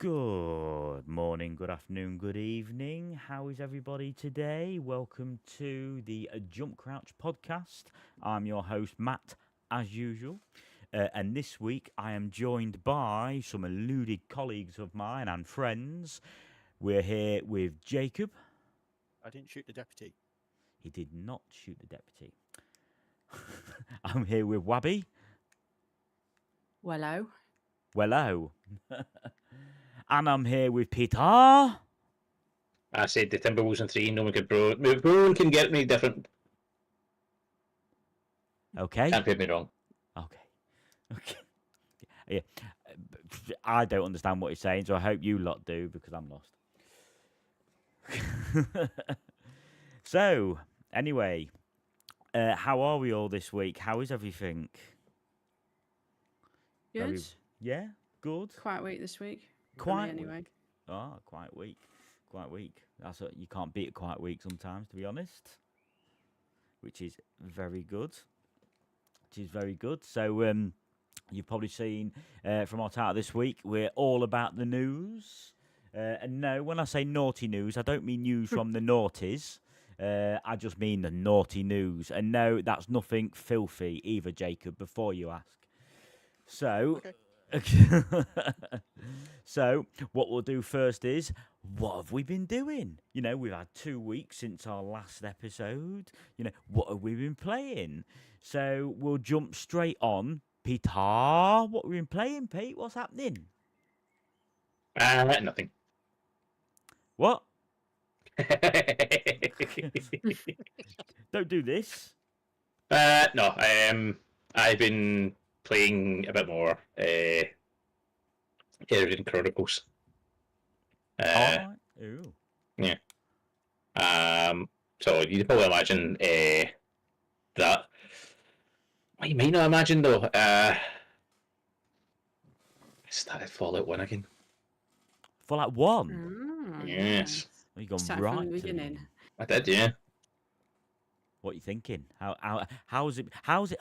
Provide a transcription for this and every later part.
Good morning, good afternoon, good evening. How is everybody today? Welcome to the JumpCrouch Podcast. I'm your host, Matt, as usual. And this week I am joined by some eluded colleagues of mine and friends. We're here with Jacob. I didn't shoot the deputy. He did not shoot the deputy. I'm here with Wabby. Wello. Wello. And I'm here with Peter. I said the Timberwolves in 3, no one could no one can get me different. Okay. Can't prove me wrong. Okay. Yeah. I don't understand what he's saying, so I hope you lot do, because I'm lost. So, anyway, how are we all this week? How is everything? Good. Yeah, good. Quiet week this week. Quiet anyway. week. Oh, quiet week. Quiet week. That's what you can't beat a quiet week sometimes, to be honest. Which is very good. So, you've probably seen from our title this week, we're all about the news. And no, when I say naughty news, I don't mean news from the naughties. I just mean the naughty news. And no, that's nothing filthy either, Jacob, before you ask. So, Okay. So, what we'll do first is, what have we been doing? You know, we've had 2 weeks since our last episode. You know, what have we been playing? So, we'll jump straight on. Peter, what have we been playing, Pete? What's happening? Nothing. What? Don't do this. No, I've been playing a bit more Erin Chronicles. Ooh. Yeah. So you can probably imagine that. What you might not imagine though, I started Fallout 1 again. Fallout 1? Yes. Well, you've gone Start right from the to beginning. I did, yeah. What are you thinking? How's it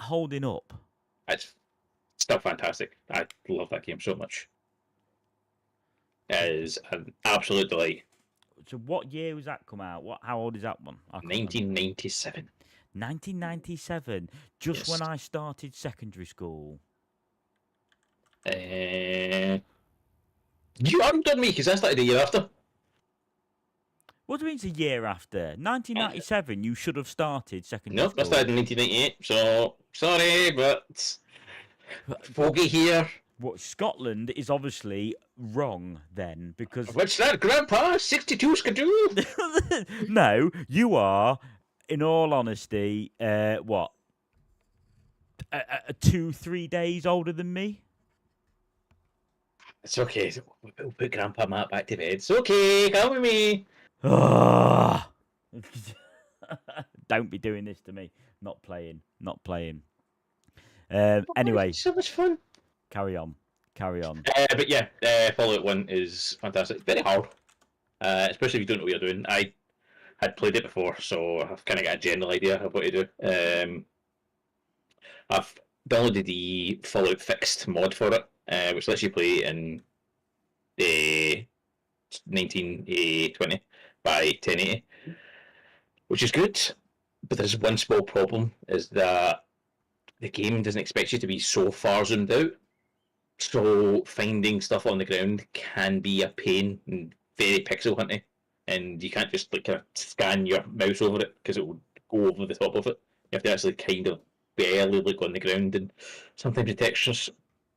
holding up? It's still fantastic. I love that game so much. It is an absolute delight. So what year was that come out? How old is that one? 1997. 1997. Just Yes. when I started secondary school. You haven't done me because I started a year after. What do you mean it's a year after? 1997, you should have started secondary Nope, I school. started in 1998. So sorry, but fogey here. What, Scotland is obviously wrong then, because... What's that, Grandpa? 62 skidoo? No, you are, in all honesty, what? 2-3 days older than me? It's okay. We'll put Grandpa Matt back to bed. It's okay. Come with me. Ah. Don't be doing this to me. Not playing. Anyway, So much fun. carry on. But yeah, Fallout 1 is fantastic. Very hard. Especially if you don't know what you're doing. I had played it before, so I've kind of got a general idea of what to do. I've downloaded the Fallout Fixed mod for it, which lets you play in 1920 by 1080, which is good. But there's one small problem, is that the game doesn't expect you to be so far zoomed out. So finding stuff on the ground can be a pain and very pixel hunty, and you can't just like kind of scan your mouse over it because it will go over the top of it. You have to actually kind of barely look on the ground, and sometimes the textures,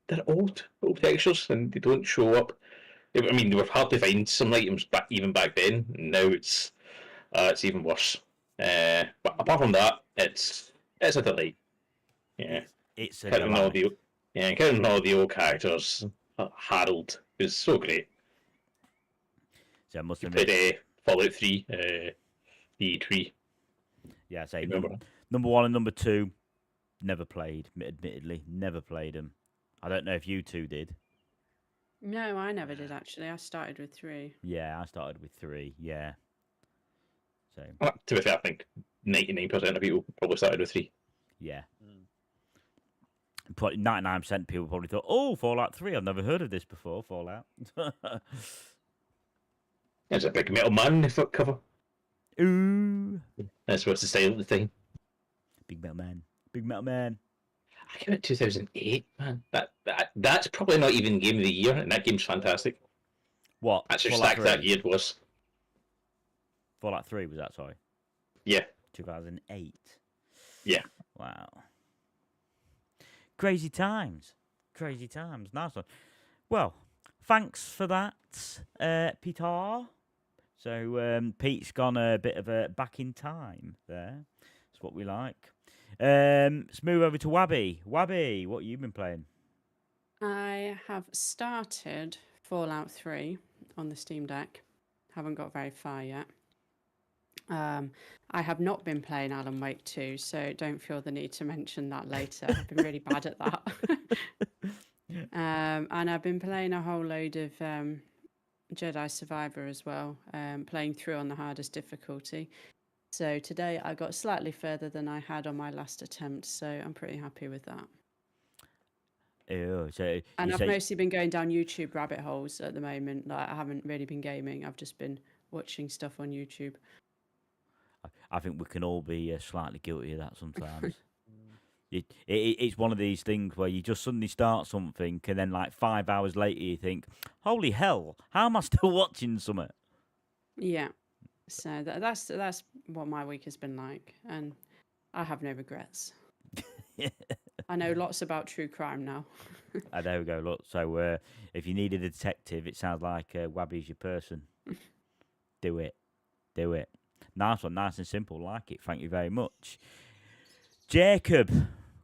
they're old textures and they don't show up. I mean, they were hard to find some items even back then. And now it's even worse. But apart from that, it's a delight. Yeah, It's a counting all delight. counting all the old characters. Harold is so great. So I must You admit, played Fallout 3, the tree. yeah, say Remember? number 1 and number 2, never played. Admittedly, never played them. I don't know if you two did. No, I never did actually. I started with 3. Yeah, I started with 3. Yeah. So Well, to be fair, I think 99% of people probably started with 3. yeah. Probably 99% of people probably thought, "Oh, Fallout 3. I've never heard of this before." Fallout. There's a big metal man in the front cover. Ooh, That's what's the style of the thing. big metal man. Big metal man. I came out 2008, man. That's probably not even Game of the Year, and that game's fantastic. What? That's how Fallout stacked that 3? year was. Fallout 3 was that? Sorry. Yeah. 2008. Yeah. Wow. Crazy times. Crazy times. Nice one. Well, thanks for that, Peter. So Pete's gone a bit of a back in time there. That's what we like. Let's move over to Wabby. Wabby, what have you been playing? I have started Fallout 3 on the Steam Deck. Haven't got very far yet. I have not been playing Alan Wake 2, so don't feel the need to mention that later. I've been really bad at that. And I've been playing a whole load of Jedi Survivor as well, playing through on the hardest difficulty. So today I got slightly further than I had on my last attempt, so I'm pretty happy with that. Oh, so And I've mostly been going down YouTube rabbit holes at the moment. Like, I haven't really been gaming. I've just been watching stuff on YouTube. I think we can all be slightly guilty of that sometimes. It's one of these things where you just suddenly start something, and then like 5 hours later you think, "Holy hell, how am I still watching something?" Yeah. So that's what my week has been like, and I have no regrets. I know lots about true crime now. There we go. Look, so if you need a detective, it sounds like Wabby's your person. Do it. Nice one, nice and simple. Like it. Thank you very much. Jacob,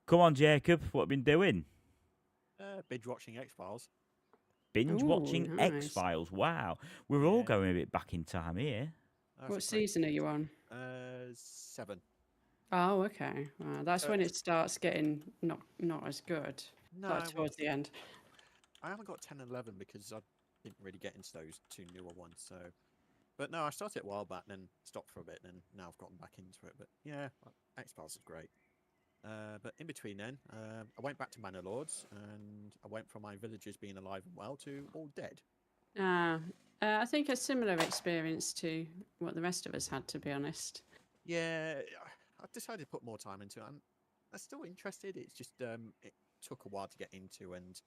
come on, Jacob. What have you been doing? Binge watching X-Files. Binge watching nice. X-Files. Wow, we're all Yeah. going a bit back in time here. That's What a great season are you on? 7. Oh, okay. Wow, that's when it starts getting not as good. No, Like well, towards the end. I haven't got 10 and 11 because I didn't really get into those 2 newer ones. So, but no, I started it a while back, and then stopped for a bit, and then now I've gotten back into it. But yeah, X-Files is great. But in between then, I went back to Manor Lords, and I went from my villagers being alive and well to all dead. I think a similar experience to what the rest of us had, to be honest. Yeah, I decided to put more time into it. I'm still interested. It's just it took a while to get into, and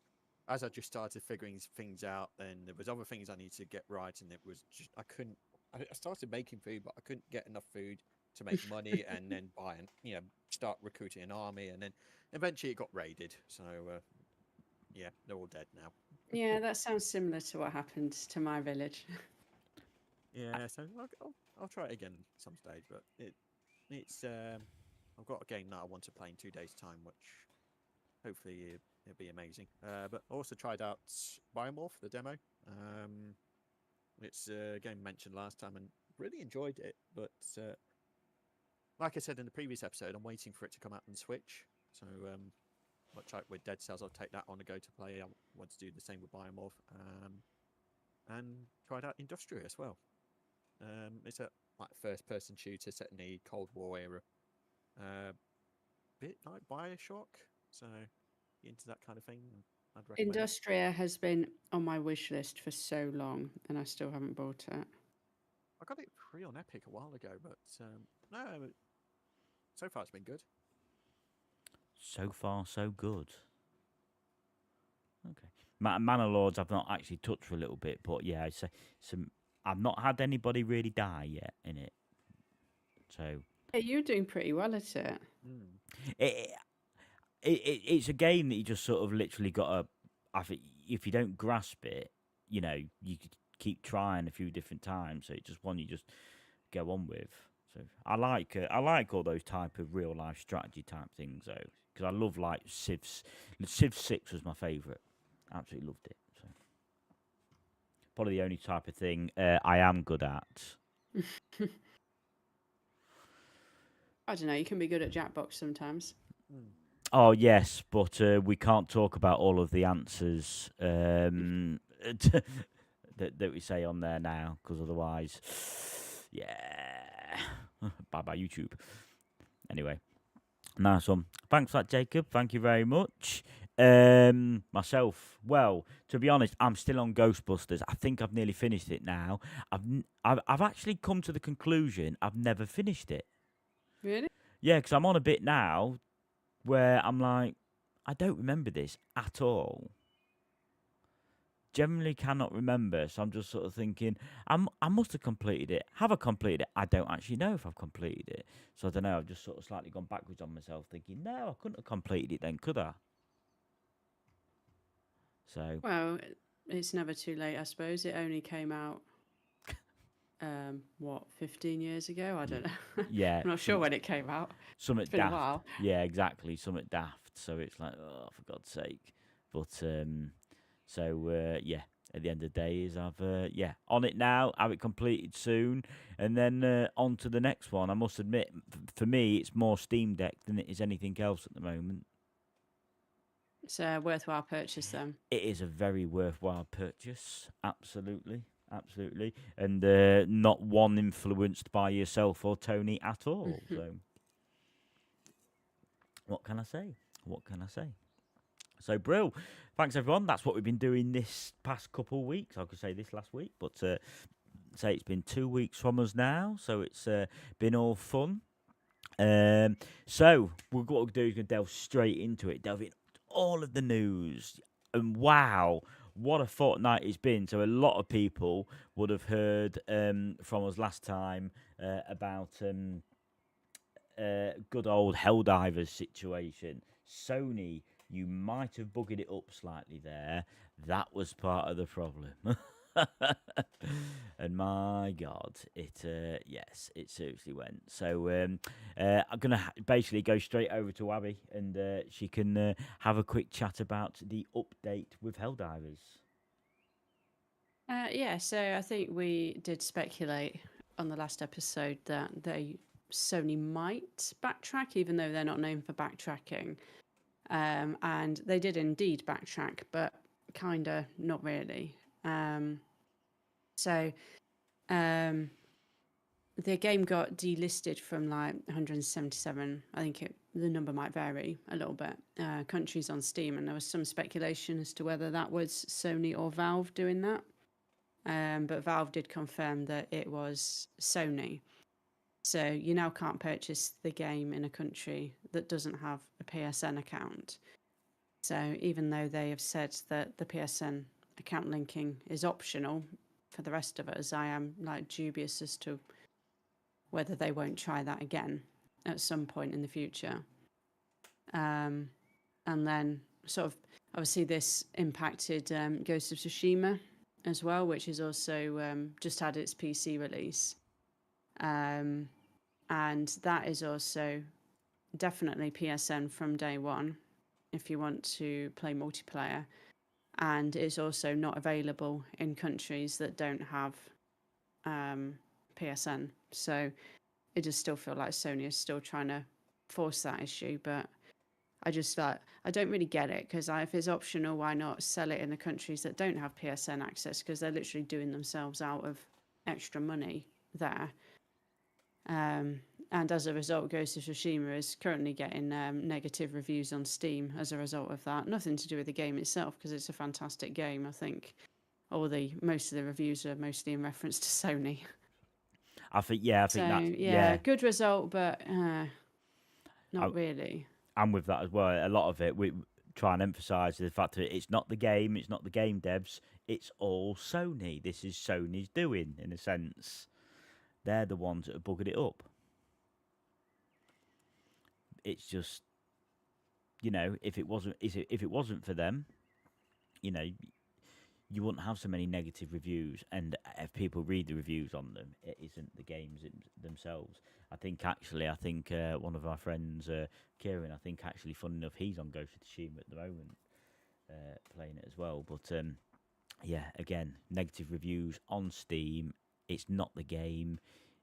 as I just started figuring things out, then there was other things I needed to get right, and it was just I couldn't. I started making food, but I couldn't get enough food to make money, and then buy and start recruiting an army, and then eventually it got raided. So yeah, they're all dead now. Yeah, that sounds similar to what happened to my village. Yeah, so I'll try it again some stage, but it's I've got a game that I want to play in 2 days' time, which hopefully it'll be amazing. But I also tried out Biomorph, the demo. It's a game mentioned last time and really enjoyed it, but like I said in the previous episode, I'm waiting for it to come out on Switch. So much like with Dead Cells, I'll take that on the go to play. I want to do the same with Biomorph. And tried out Industria as well. It's a first-person shooter set in the Cold War era, bit like Bioshock. So into that kind of thing, I'd recommend. Industria has been on my wish list for so long, and I still haven't bought it. I got it free on Epic a while ago, but no, so far it's been good. So far, so good. Okay. Manor Lords, I've not actually touched for a little bit, but yeah, I've not had anybody really die yet in it. So Yeah, you're doing pretty well at it. It's a game that you just sort of literally got to. I think if you don't grasp it, you could keep trying a few different times. So it's just one you just go on with. So I like all those type of real life strategy type things though, because I love like Civ 6 was my favourite. Absolutely loved it. So probably the only type of thing I am good at. I don't know. You can be good at Jackbox sometimes. Oh yes, but we can't talk about all of the answers that we say on there now, because otherwise, yeah, bye bye YouTube. Anyway, Nice one. Thanks for that, Jacob. Thank you very much. Myself, well, to be honest, I'm still on Ghostbusters. I think I've nearly finished it now. I've actually come to the conclusion I've never finished it. Really? Yeah, because I'm on a bit now where I'm like, I don't remember this at all. Generally cannot remember, so I'm just sort of thinking, I must have completed it. Have I completed it? I don't actually know if I've completed it. So I don't know, I've just sort of slightly gone backwards on myself, thinking, no, I couldn't have completed it then, could I? So, Well, it's never too late, I suppose. It only came out, 15 years ago? I don't know. yeah. I'm not sure when it came out. Something It's been a daft. while. Yeah, exactly, something daft. So it's like, oh, for God's sake. But, yeah, at the end of the day is I've on it now, have it completed soon, and then on to the next one. I must admit, for me, it's more Steam Deck than it is anything else at the moment. It's a worthwhile purchase, then. It is a very worthwhile purchase, absolutely, and not one influenced by yourself or Tony at all. So, what can I say? So, Brill, thanks everyone. That's what we've been doing this past couple of weeks. I could say this last week, but say it's been 2 weeks from us now, so it's been all fun. So what we'll do is delve straight into it, delve into all of the news, and wow, what a fortnight it's been. So a lot of people would have heard from us last time about good old Helldivers situation. Sony, you might have buggered it up slightly there. That was part of the problem. And my God, it seriously went. So I'm gonna basically go straight over to Abby, and she can have a quick chat about the update with Helldivers. Yeah, so I think we did speculate on the last episode that Sony might backtrack, even though they're not known for backtracking. And they did indeed backtrack, but kinda not really. So the game got delisted from like 177. I think the number might vary a little bit. Countries on Steam, and there was some speculation as to whether that was Sony or Valve doing that. But Valve did confirm that it was Sony. So you now can't purchase the game in a country that doesn't have a PSN account. So even though they have said that the PSN account linking is optional for the rest of us, I am like dubious as to whether they won't try that again at some point in the future. And then sort of obviously this impacted Ghost of Tsushima as well, which is also just had its PC release. And that is also definitely PSN from day one if you want to play multiplayer. And it's also not available in countries that don't have PSN. So it does still feel like Sony is still trying to force that issue. But I just thought, I don't really get it, because if it's optional, why not sell it in the countries that don't have PSN access? Because they're literally doing themselves out of extra money there. And as a result, Ghost of Tsushima is currently getting negative reviews on Steam as a result of that. Nothing to do with the game itself, because it's a fantastic game. I think most of the reviews are mostly in reference to Sony. I think that's good result, but not really. I'm with that as well. A lot of it, we try and emphasise the fact that it's not the game devs, it's all Sony. This is Sony's doing, in a sense. They're the ones that have buggered it up. It's just, if it wasn't for them, you wouldn't have so many negative reviews. And if people read the reviews on them, it isn't the games themselves. I think one of our friends, Kieran, fun enough, he's on Ghost of Tsushima at the moment, playing it as well. But again, negative reviews on Steam. It's not the game.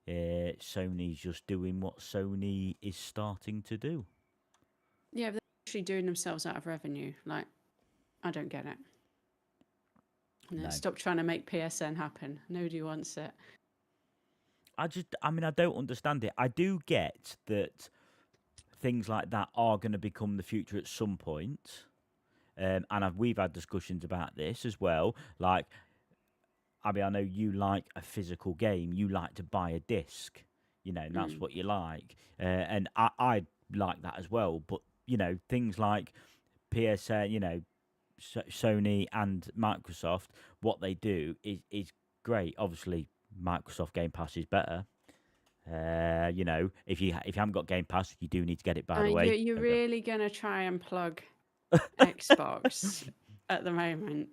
Sony's just doing what Sony is starting to do. Yeah, they're actually doing themselves out of revenue. Like, I don't get it. No. Stop trying to make PSN happen. Nobody wants it. I don't understand it. I do get that things like that are going to become the future at some point. And we've had discussions about this as well. Like, I mean, I know you like a physical game. You like to buy a disc, you know, and that's what you like. And I like that as well. But, you know, things like PSN, you know, Sony and Microsoft, what they do is great. Obviously, Microsoft Game Pass is better. You know, if you haven't got Game Pass, you do need to get it. By the way, You're really gonna try and plug Xbox at the moment.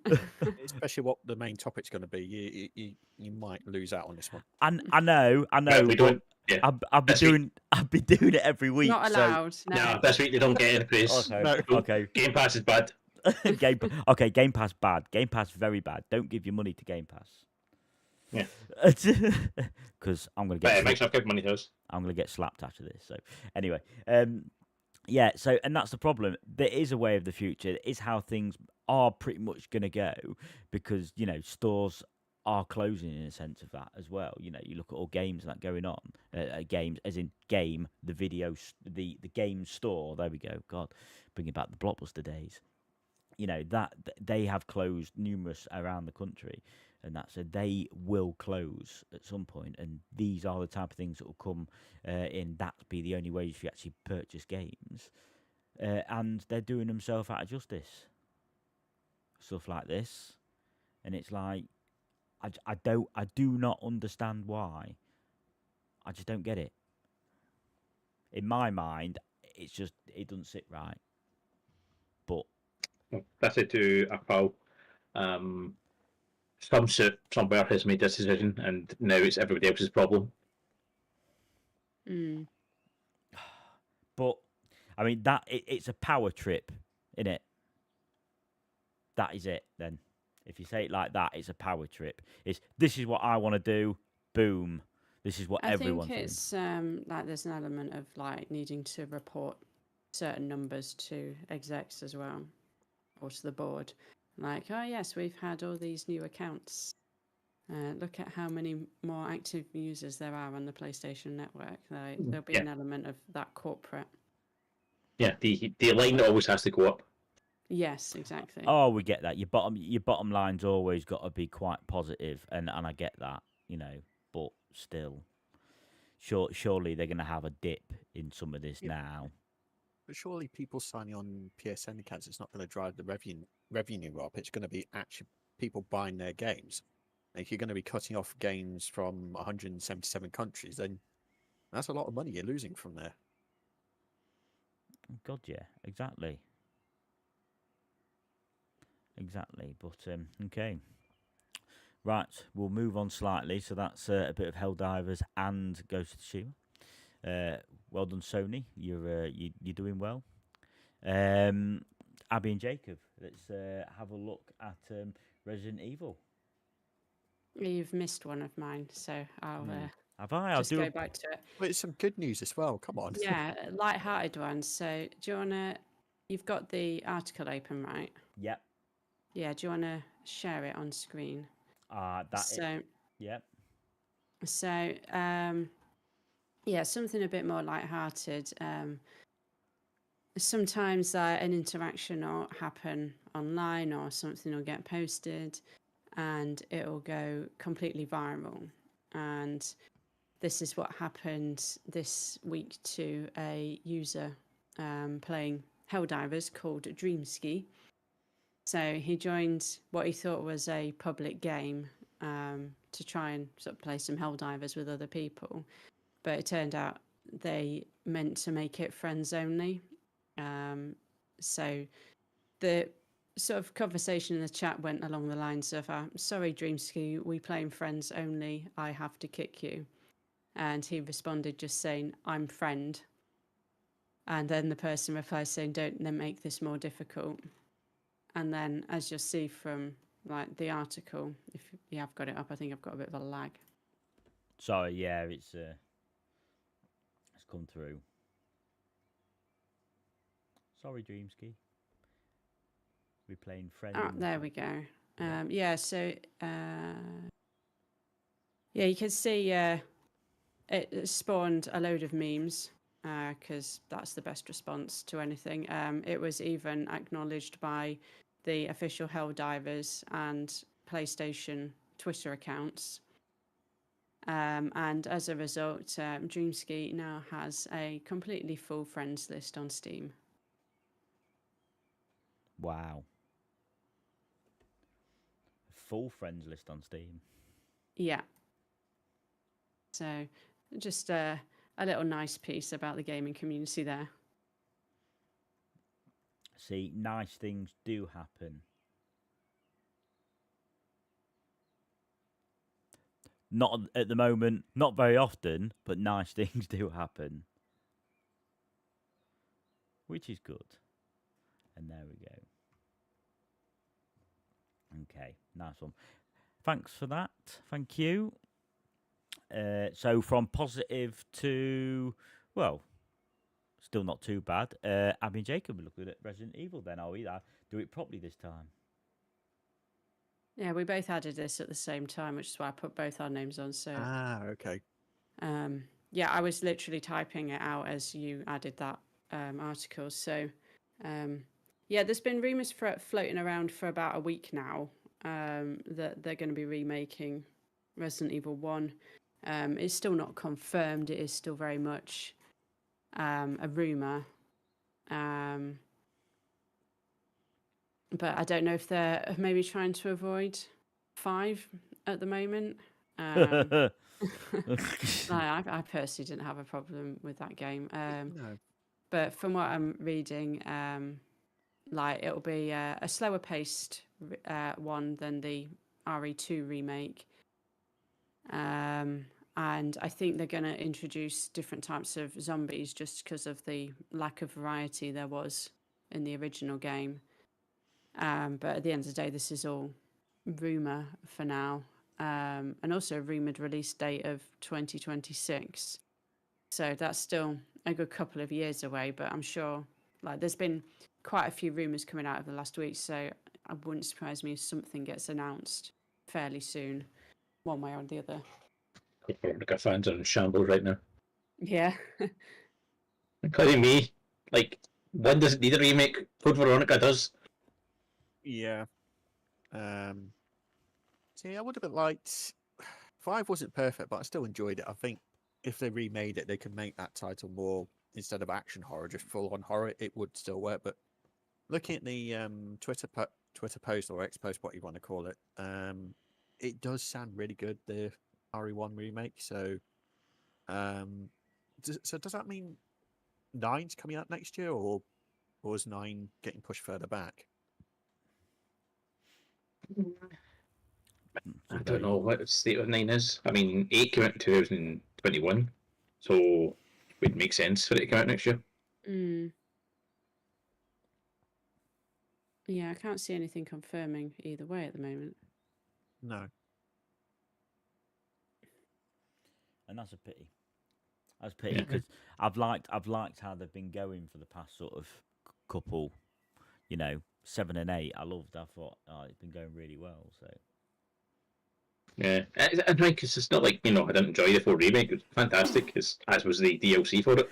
Especially what the main topic's going to be. You might lose out on this one. I know. But we don't. Yeah. I'll be This week- doing it every week. Not allowed. No, this week they don't get any praise. So, No. okay. Game Pass is bad. Game Pass bad. Game Pass very bad. Don't give your money to Game Pass. Yeah. Because I'm gonna But get. it makes enough good money to us. I'm gonna get slapped after this. So anyway, yeah. So and that's the problem. There is a way of the future. It is how things are pretty much gonna go, because you know stores are closing in a sense of that as well. You know, you look at all games and that going on. Games, as in game, the video, the game store. There we go. God, bringing back the Blockbuster days. You know that they have closed numerous around the country, and that so they will close at some point. And these are the type of things that will come in. That be the only way if you actually purchase games, and they're doing themselves out of justice. Stuff like this, and it's like. I do not understand why. I just don't get it. In my mind, it doesn't sit right. But That's it to a pal. Some suit somewhere has made this decision, and now it's everybody else's problem. But I mean it's a power trip, isn't it? That is it then. If you say it like that, it's a power trip. This is what I want to do. Boom. This is what everyone's doing. I think it's like there's an element of like needing to report certain numbers to execs as well, or to the board. Like, oh yes, we've had all these new accounts. Look at how many more active users there are on the PlayStation Network. There'll be an element of that corporate. Yeah, the line always has to go up. Yes, exactly. Oh, we get that. Your bottom line's always got to be quite positive, and I get that, you know. But still, surely they're going to have a dip in some of this now. But surely people signing on PSN accounts, it's not going to drive the revenue up. It's going to be actually people buying their games. If you're going to be cutting off games from 177 countries, then that's a lot of money you're losing from there. God, yeah, exactly. Exactly, but okay. Right, we'll move on slightly. So that's a bit of Helldivers and Ghost of Tsushima. Well done, Sony. You're doing well. Abby and Jacob, let's have a look at Resident Evil. You've missed one of mine, so I'll Have I? I'll just do go it. back to it. But it's some good news as well. Come on. Yeah, light-hearted ones. So do you wanna? You've got the article open, right? Yep. Yeah. Do you wanna share it on screen? Yep. So yeah, something a bit more light-hearted. Sometimes an interaction will happen online, or something will get posted, and it'll go completely viral. And this is what happened this week to a user playing Helldivers called Dreamski. So he joined what he thought was a public game to try and sort of play some Helldivers with other people. But it turned out they meant to make it friends only. So the sort of conversation in the chat went along the lines of, sorry, Dreamski, we playing friends only. I have to kick you. And he responded just saying, I'm friend. And then the person replies saying, don't then make this more difficult. And then, as you'll see from like the article, if you have got it up, I think I've got a bit of a lag. Sorry, yeah, it's come through. Sorry, Dreamski. We're playing friends. Oh, there we go. Yeah, so yeah, you can see it spawned a load of memes. because that's the best response to anything. It was even acknowledged by the official Helldivers and PlayStation Twitter accounts. And as a result, Dreamski now has a completely full friends list on Steam. Wow. Full friends list on Steam. Yeah. So just a little nice piece about the gaming community there. See, nice things do happen. Not at the moment, not very often, but nice things do happen. Which is good. And there we go. Okay, nice one. Thanks for that. Thank you. So from positive to, well, still not too bad. Abby and Jacob are looking at Resident Evil then, are we? Do it properly this time. Yeah, we both added this at the same time, which is why I put both our names on. So, Okay. yeah, I was literally typing it out as you added that article. So, yeah, there's been rumours floating around for about a week now that they're going to be remaking Resident Evil 1. It's still not confirmed. It is still very much a rumour. But I don't know if they're maybe trying to avoid 5 at the moment. I personally didn't have a problem with that game. No. But from what I'm reading, like it'll be a slower paced one than the RE2 remake. And I think they're going to introduce different types of zombies just because of the lack of variety there was in the original game. But at the end of the day, this is all rumour for now. And also a rumoured release date of 2026. So that's still a good couple of years away, but I'm sure like there's been quite a few rumours coming out over the last week, so it wouldn't surprise me if something gets announced fairly soon, one way or the other. Veronica fans are in shambles right now. Yeah. Including me. Like, one doesn't need a remake, Code Veronica does. Yeah. See, I would have liked 5 wasn't perfect, but I still enjoyed it. I think if they remade it, they could make that title more instead of action horror, just full on horror. It would still work. But looking at the Twitter post or X post, what you want to call it, it does sound really good. The RE1 remake. So, does that mean 9's coming out next year, or is 9 getting pushed further back? I don't know what the state of 9 is. I mean, 8 came out in 2021, so it would make sense for it to come out next year. Yeah, I can't see anything confirming either way at the moment. No. And that's a pity. That's a pity because I've liked how they've been going for the past sort of couple, 7 and 8. I thought it's been going really well. So Yeah, and right, because it's not like I didn't enjoy the 4 remake. It was fantastic, as was the DLC for it.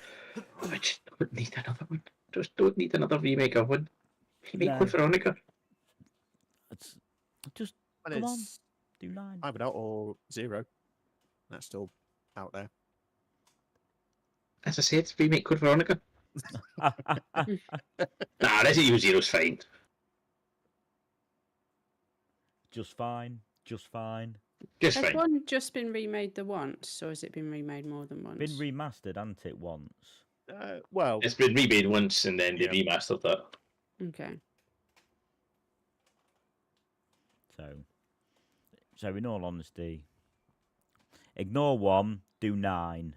I just don't need another one. Just don't need another remake of one. Remake Code Veronica. It's just And come on, it's do 9. either out or 0. That's still out there. As I said, remake Code Veronica. Nah, Resident Evil 0's fine. Just fine. Just fine. Just Has fine. one just been remade the once, or has it been remade more than once? Been remastered, hasn't it, once? Well, It's been remade once and then they Yeah. remastered that. Okay. So in all honesty, ignore 1, do 9.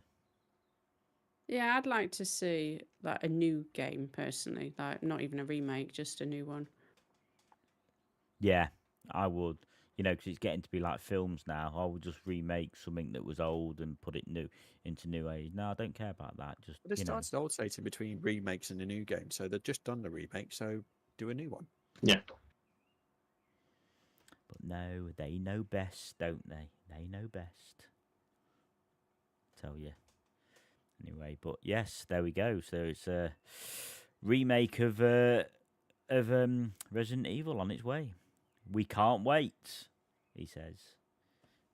Yeah, I'd like to see like a new game personally, like not even a remake, just a new one. Yeah, I would. Because it's getting to be like films now. I would just remake something that was old and put it into new age. No, I don't care about that. Just but it starts alternating between remakes and a new game. So they've just done the remake, so do a new one. Yeah. But no, they know best, don't they? They know best. Tell you. Anyway, but yes, there we go. So it's a remake of Resident Evil on its way. We can't wait, he says.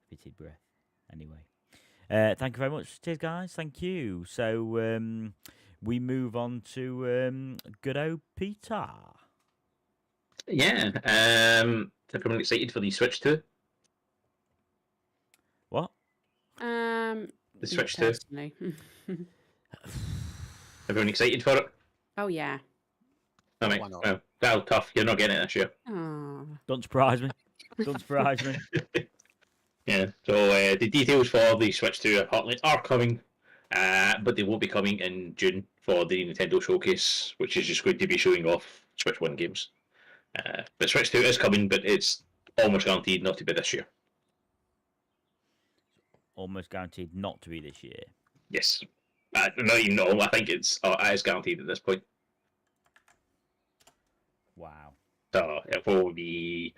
Bated breath. Anyway, thank you very much. Cheers, guys. Thank you. So we move on to good old Peter. Yeah. Everyone excited for the Switch 2? What? The Switch 2. Personally. Everyone excited for it? Oh yeah. I mean, Why not? well, that'll tough. You're not getting it this year. Oh. Don't surprise me. Don't surprise me. Yeah. So the details for the Switch 2 apparently are coming, but they won't be coming in June for the Nintendo Showcase, which is just going to be showing off Switch 1 games. But Switch 2 is coming, but it's almost guaranteed not to be this year. Almost guaranteed not to be this year. Yes. Not even all. I think it is guaranteed at this point. Wow. So it will be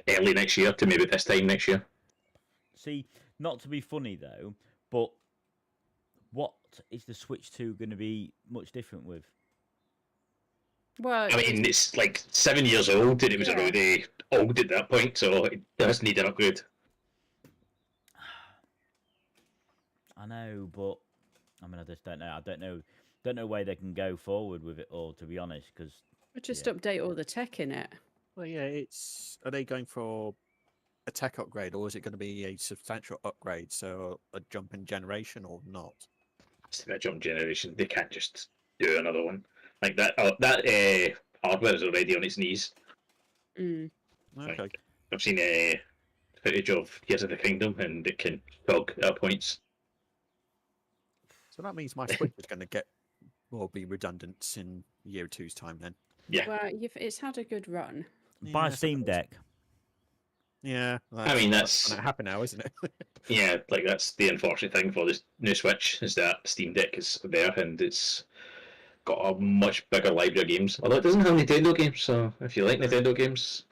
early next year to maybe this time next year. See, not to be funny though, but what is the Switch 2 going to be much different with? Well, I mean, it's like 7 years old, and it was Yeah. already old at that point, so it does need an upgrade. I know, but I mean, I just don't know. I don't know where they can go forward with it all, to be honest. Because just yeah. update all the tech in it. Well, yeah, are they going for a tech upgrade, or is it going to be a substantial upgrade? So a jump in generation, or not? It's a jump generation. They can't just do another one like that. Hardware is already on its knees. Mm. Right. Okay. I've seen footage of Tears of the Kingdom, and it can fog at points. So that means my Switch is going to be redundant in a year or two's time then. Yeah. Well, it's had a good run. buy Yeah, a Steam Deck. Yeah. I mean, that's that's going to happen now, isn't it? yeah, like that's the unfortunate thing for this new Switch is that Steam Deck is there and it's got a much bigger library of games. Although it doesn't have Nintendo games, so if you like Nintendo games,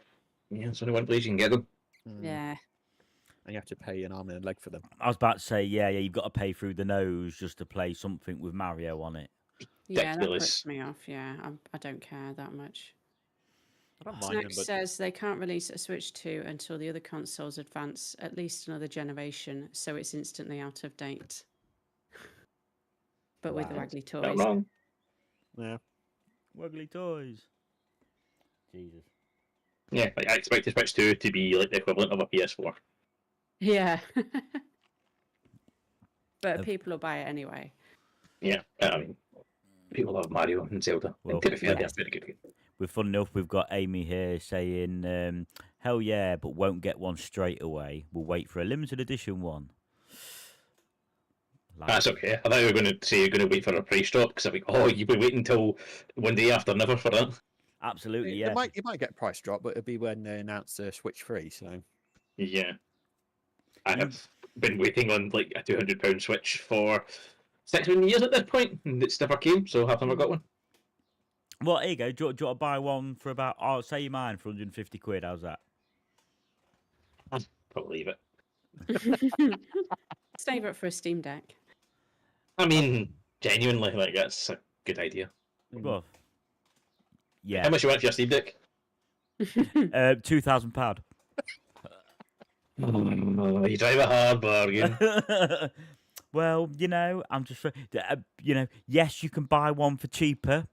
yeah, there's only one place you can get them. Mm. Yeah. And you have to pay an arm and a leg for them. I was about to say, yeah, you've got to pay through the nose just to play something with Mario on it. Yeah, that Ridiculous. puts me off. Yeah, I don't care that much. I don't mind them, Snack but says they can't release a Switch 2 until the other consoles advance at least another generation, so it's instantly out of date. But with the Wow. waggly Not toys. wrong. yeah. Wiggly toys. Jesus. Yeah, like I expect the Switch 2 to be like the equivalent of a PS4. Yeah. But Uh, people will buy it anyway. Yeah, I mean, people love Mario and Zelda. Well, and to be fair, yeah. they're very good. We're fun enough. We've got Amy here saying, "Hell yeah, but won't get one straight away. We'll wait for a limited edition one." That's okay. I thought you were going to say you're going to wait for a price drop because I'm like, oh, you've been waiting until one day after never for that. Absolutely, You yeah. might get a price drop, but it'll be when they announce the Switch 3. So Yeah. I have been waiting on like a £200 Switch for 6 years at this point, and it's never came, so I've never got one. Well, here you go. Do you want to buy one for about? Oh, say you mine for 150 quid. How's that? I'll probably leave it. Save it for a Steam Deck. I mean, genuinely, like that's a good idea. Well, How yeah, much you want for your Steam Deck? £2,000. Oh, you drive a hard bargain. Well, I'm just, yes, you can buy one for cheaper,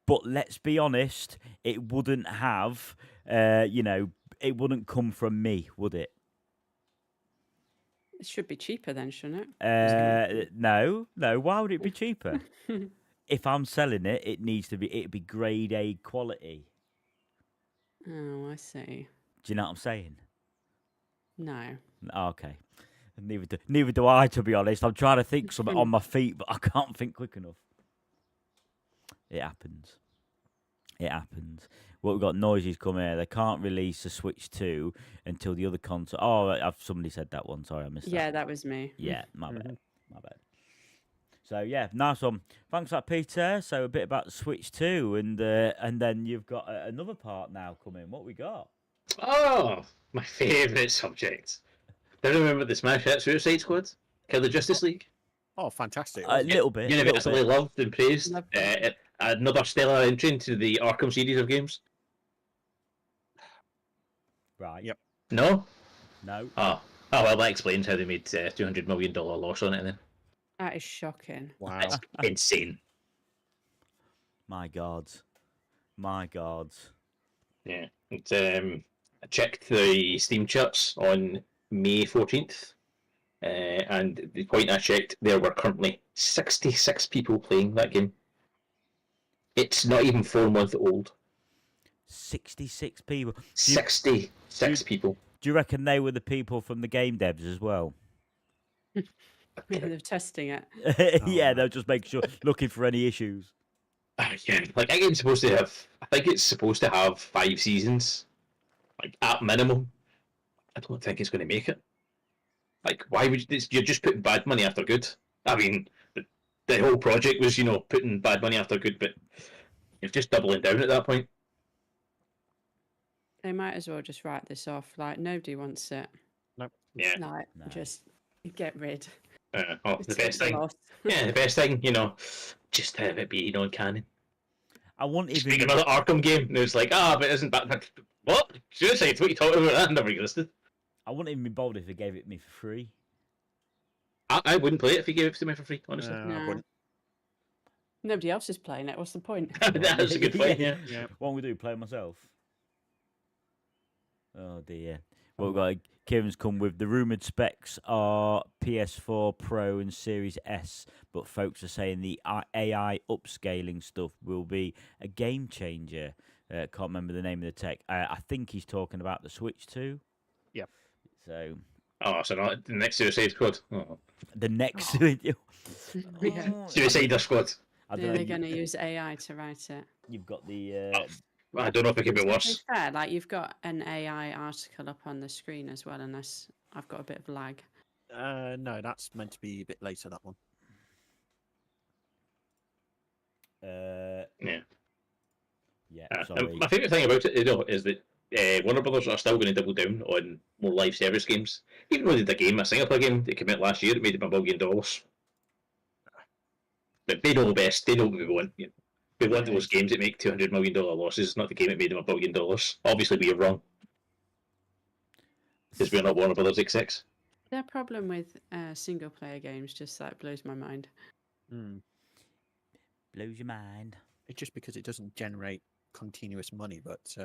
but let's be honest, it wouldn't have, it wouldn't come from me, would it? It should be cheaper then, shouldn't it? No. Why would it be cheaper? If I'm selling it, it'd be grade A quality. Oh, I see. Do you know what I'm saying? No. Okay. Neither do I, to be honest. I'm trying to think something on my feet, but I can't think quick enough. It happens. Well, we've got noises coming here. They can't release a Switch 2 until the other console. Oh, somebody said that one. Sorry, I missed that. Yeah, that was me. Yeah, my bad. So, yeah, nice one. Thanks for that, Peter. So, a bit about the Switch 2, and then you've got another part now coming. What we got? Oh, my favourite subject. Do you remember the Smash Hit Suicide Squad? Kill the Justice League? Oh, fantastic! A wasn't it? little bit. Universally loved and praised. Loved it. Another stellar entry into the Arkham series of games. Right. Yep. No? No. Oh, well, that explains how they made $200 million loss on it then. That is shocking. Wow. That's insane. My God. My God. Yeah. And, I checked the Steam charts on May 14th, and the point I checked, there were currently 66 people playing that game. It's not even 4 months old. 66 people. 66 people. Do you reckon they were the people from the game devs as well? Yeah, they're testing it. Yeah, no. they'll just make sure, looking for any issues. Yeah, like that game's supposed to have. I think it's supposed to have 5 seasons, like at minimum. I don't think it's going to make it. Like, why would you're just putting bad money after good? I mean, the whole project was, putting bad money after good, but you're just doubling down at that point. They might as well just write this off. Like, nobody wants it. Yeah. Like, No. just get rid. The It's best a thing. loss. Yeah, the best thing, just have it be, canon. I won't Just even. make another Arkham game, and it's like, but isn't Batman? What? Suicide? What are you talking about? That never existed. I wouldn't even be bothered if they gave it me for free. I wouldn't play it if you gave it to me for free, honestly. I No. wouldn't. Nobody else is playing it. What's the point? That's a good point, yeah. Yeah. What am I do? Play it myself? Oh dear. Well, we've got Kieran's come with the rumoured specs are PS4 Pro and Series S, but folks are saying the AI upscaling stuff will be a game changer. Can't remember the name of the tech. I think he's talking about the Switch 2. Yep. So Oh, so not the next Suicide Squad. Oh. the next video. Yeah. Suicide Squad. I They're don't know. going to use AI to write it. You've got the. I don't know if it could be To be worse. fair, like you've got an AI article up on the screen as well, unless I've got a bit of lag. No, that's meant to be a bit later. That one. Yeah. Yeah. Sorry. My favourite thing about it, is that Warner Brothers are still going to double down on more live service games. Even though they did a single player game they came out last year that made them $1 billion. But they know best. They know what we want. We want those games that make $200 million losses, not the game that made them $1 billion. Obviously, we are wrong. Because we're not Warner Brothers XX. Their problem with single player games just like blows my mind. Blows your mind. It's just because it doesn't generate continuous money, but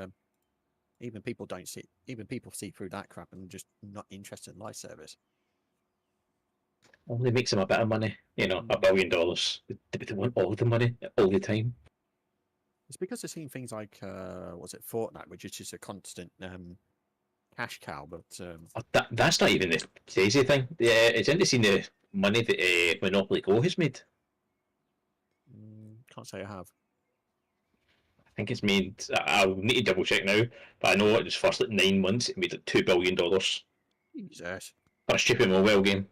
even people don't see. Even people see through that crap and just not interested in live service. Only makes them a bit of money. $1 billion. They want all the money all the time. It's because they're seeing things like was it Fortnite, which is just a constant cash cow. But That's not even the crazy thing. It's interesting the money that Monopoly Go has made. can't say I have. I think it's made. I'll need to double check now, but I know it was first 9 months. It made $2 billion for Jesus. a stupid mobile game.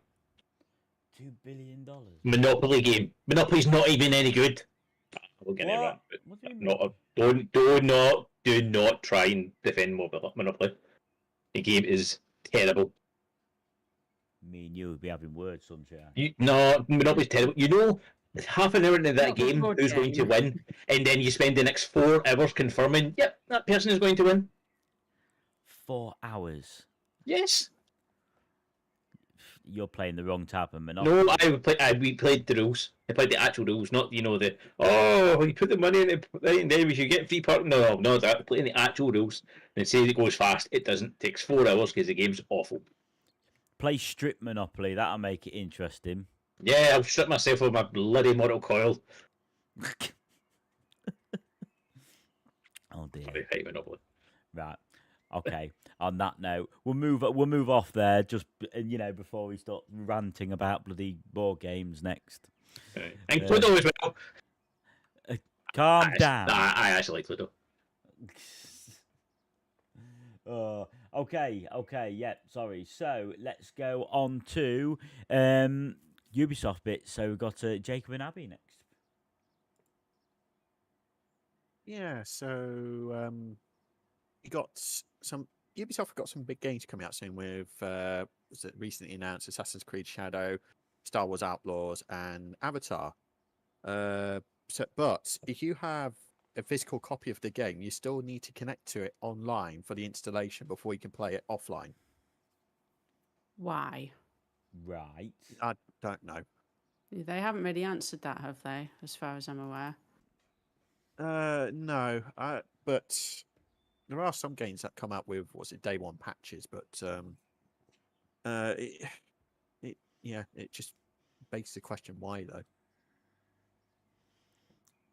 $2 billion. Monopoly game. Monopoly's not even any good. We'll get it What? wrong. What do you mean? Do not try and defend Monopoly. The game is terrible. Me and you would be having words, sunshine. Monopoly's terrible. Half an hour into that Not the game, board who's going to game. win, and then you spend the next 4 hours confirming, yep, that person is going to win. 4 hours. Yes. You're playing the wrong type of Monopoly. No, we played the rules. I played the actual rules, not you put the money in it, and then we should get free parking. No, that playing the actual rules. And say it goes fast, it doesn't. It takes 4 hours because the game's awful. Play strip Monopoly. That'll make it interesting. Yeah, I'll strip myself of my bloody mortal coil. Oh dear. Sorry, hate Monopoly. Right. Okay. On that note, we'll move off there. Just before we start ranting about bloody board games next. And Cluedo as well. Calm down. I actually like Cluedo. Okay. Yeah. Sorry. So let's go on to Ubisoft bits. So we've got Jacob and Abby next. Yeah. So you got some. Ubisoft have got some big games coming out soon with was it recently announced Assassin's Creed Shadow, Star Wars Outlaws, and Avatar. But if you have a physical copy of the game, you still need to connect to it online for the installation before you can play it offline. Why? Right. I don't know. They haven't really answered that, have they? As far as I'm aware. No. But there are some games that come out with day one patches, but it just begs the question why though.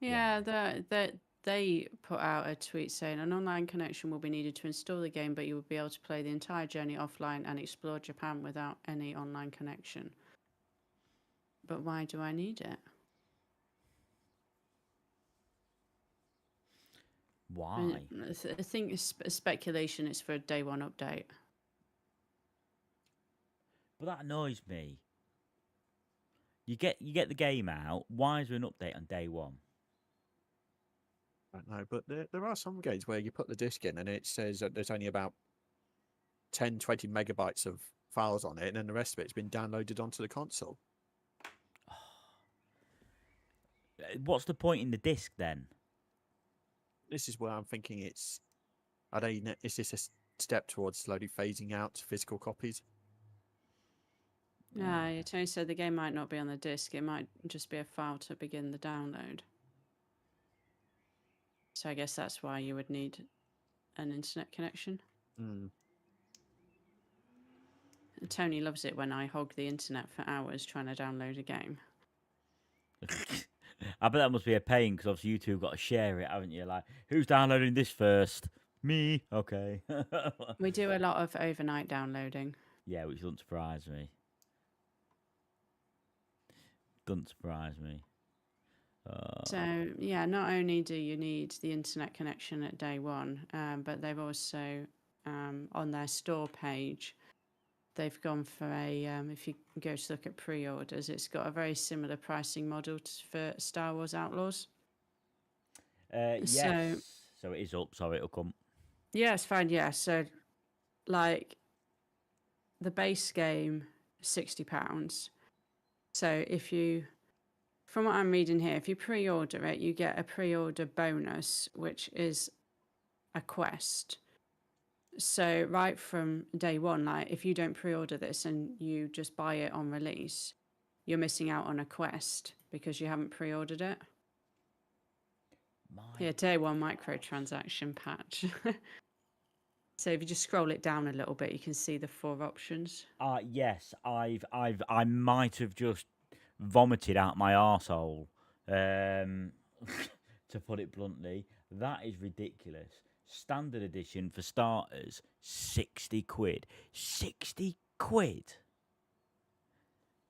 Yeah, they put out a tweet saying an online connection will be needed to install the game, but you will be able to play the entire journey offline and explore Japan without any online connection. But why do I need it? Why? I think it's speculation. It's for a day one update. But that annoys me. You get the game out. Why is there an update on day one? I don't know, but there are some games where you put the disc in and it says that there's only about 10, 20 megabytes of files on it, and then the rest of it's been downloaded onto the console. What's the point in the disc then? This is where I'm thinking is this a step towards slowly phasing out physical copies? No, Tony said the game might not be on the disc. It might just be a file to begin the download. So I guess that's why you would need an internet connection. Mm. Tony loves it when I hog the internet for hours trying to download a game. I bet that must be a pain because obviously you two have got to share it, haven't you? Like, who's downloading this first? Me. Okay. We do a lot of overnight downloading. Yeah, which doesn't surprise me. Doesn't surprise me. So, yeah, not only do you need the internet connection at day one, but they've also, on their store page, they've gone for if you go to look at pre-orders, it's got a very similar pricing model for Star Wars Outlaws. Yes. So it is up, so it'll come. Yeah, it's fine, yeah. So, like, the base game, £60. So if you, from what I'm reading here, if you pre-order it, you get a pre-order bonus, which is a quest. So right from day one, like if you don't pre-order this and you just buy it on release, you're missing out on a quest because you haven't pre-ordered it. Yeah, day one microtransaction patch. So if you just scroll it down a little bit, you can see the 4 options. Yes, I might have just vomited out my arsehole, to put it bluntly. That is ridiculous. Standard edition for starters, £60. 60 quid.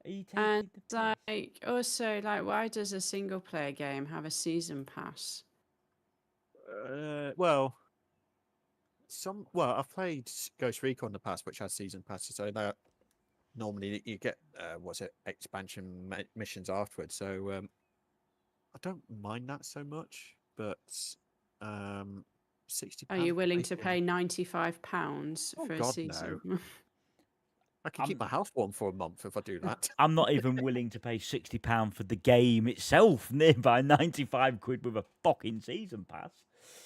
Are you taking And like also like why does a single player game have a season pass? I've played Ghost Recon in the past, which has season passes, so that normally you get expansion missions afterwards. So I don't mind that so much, but £60. Are you willing to pay £95 for a God, season? no. I can keep my house warm for a month if I do that. I'm not even willing to pay £60 for the game itself, nearby 95 quid with a fucking season pass.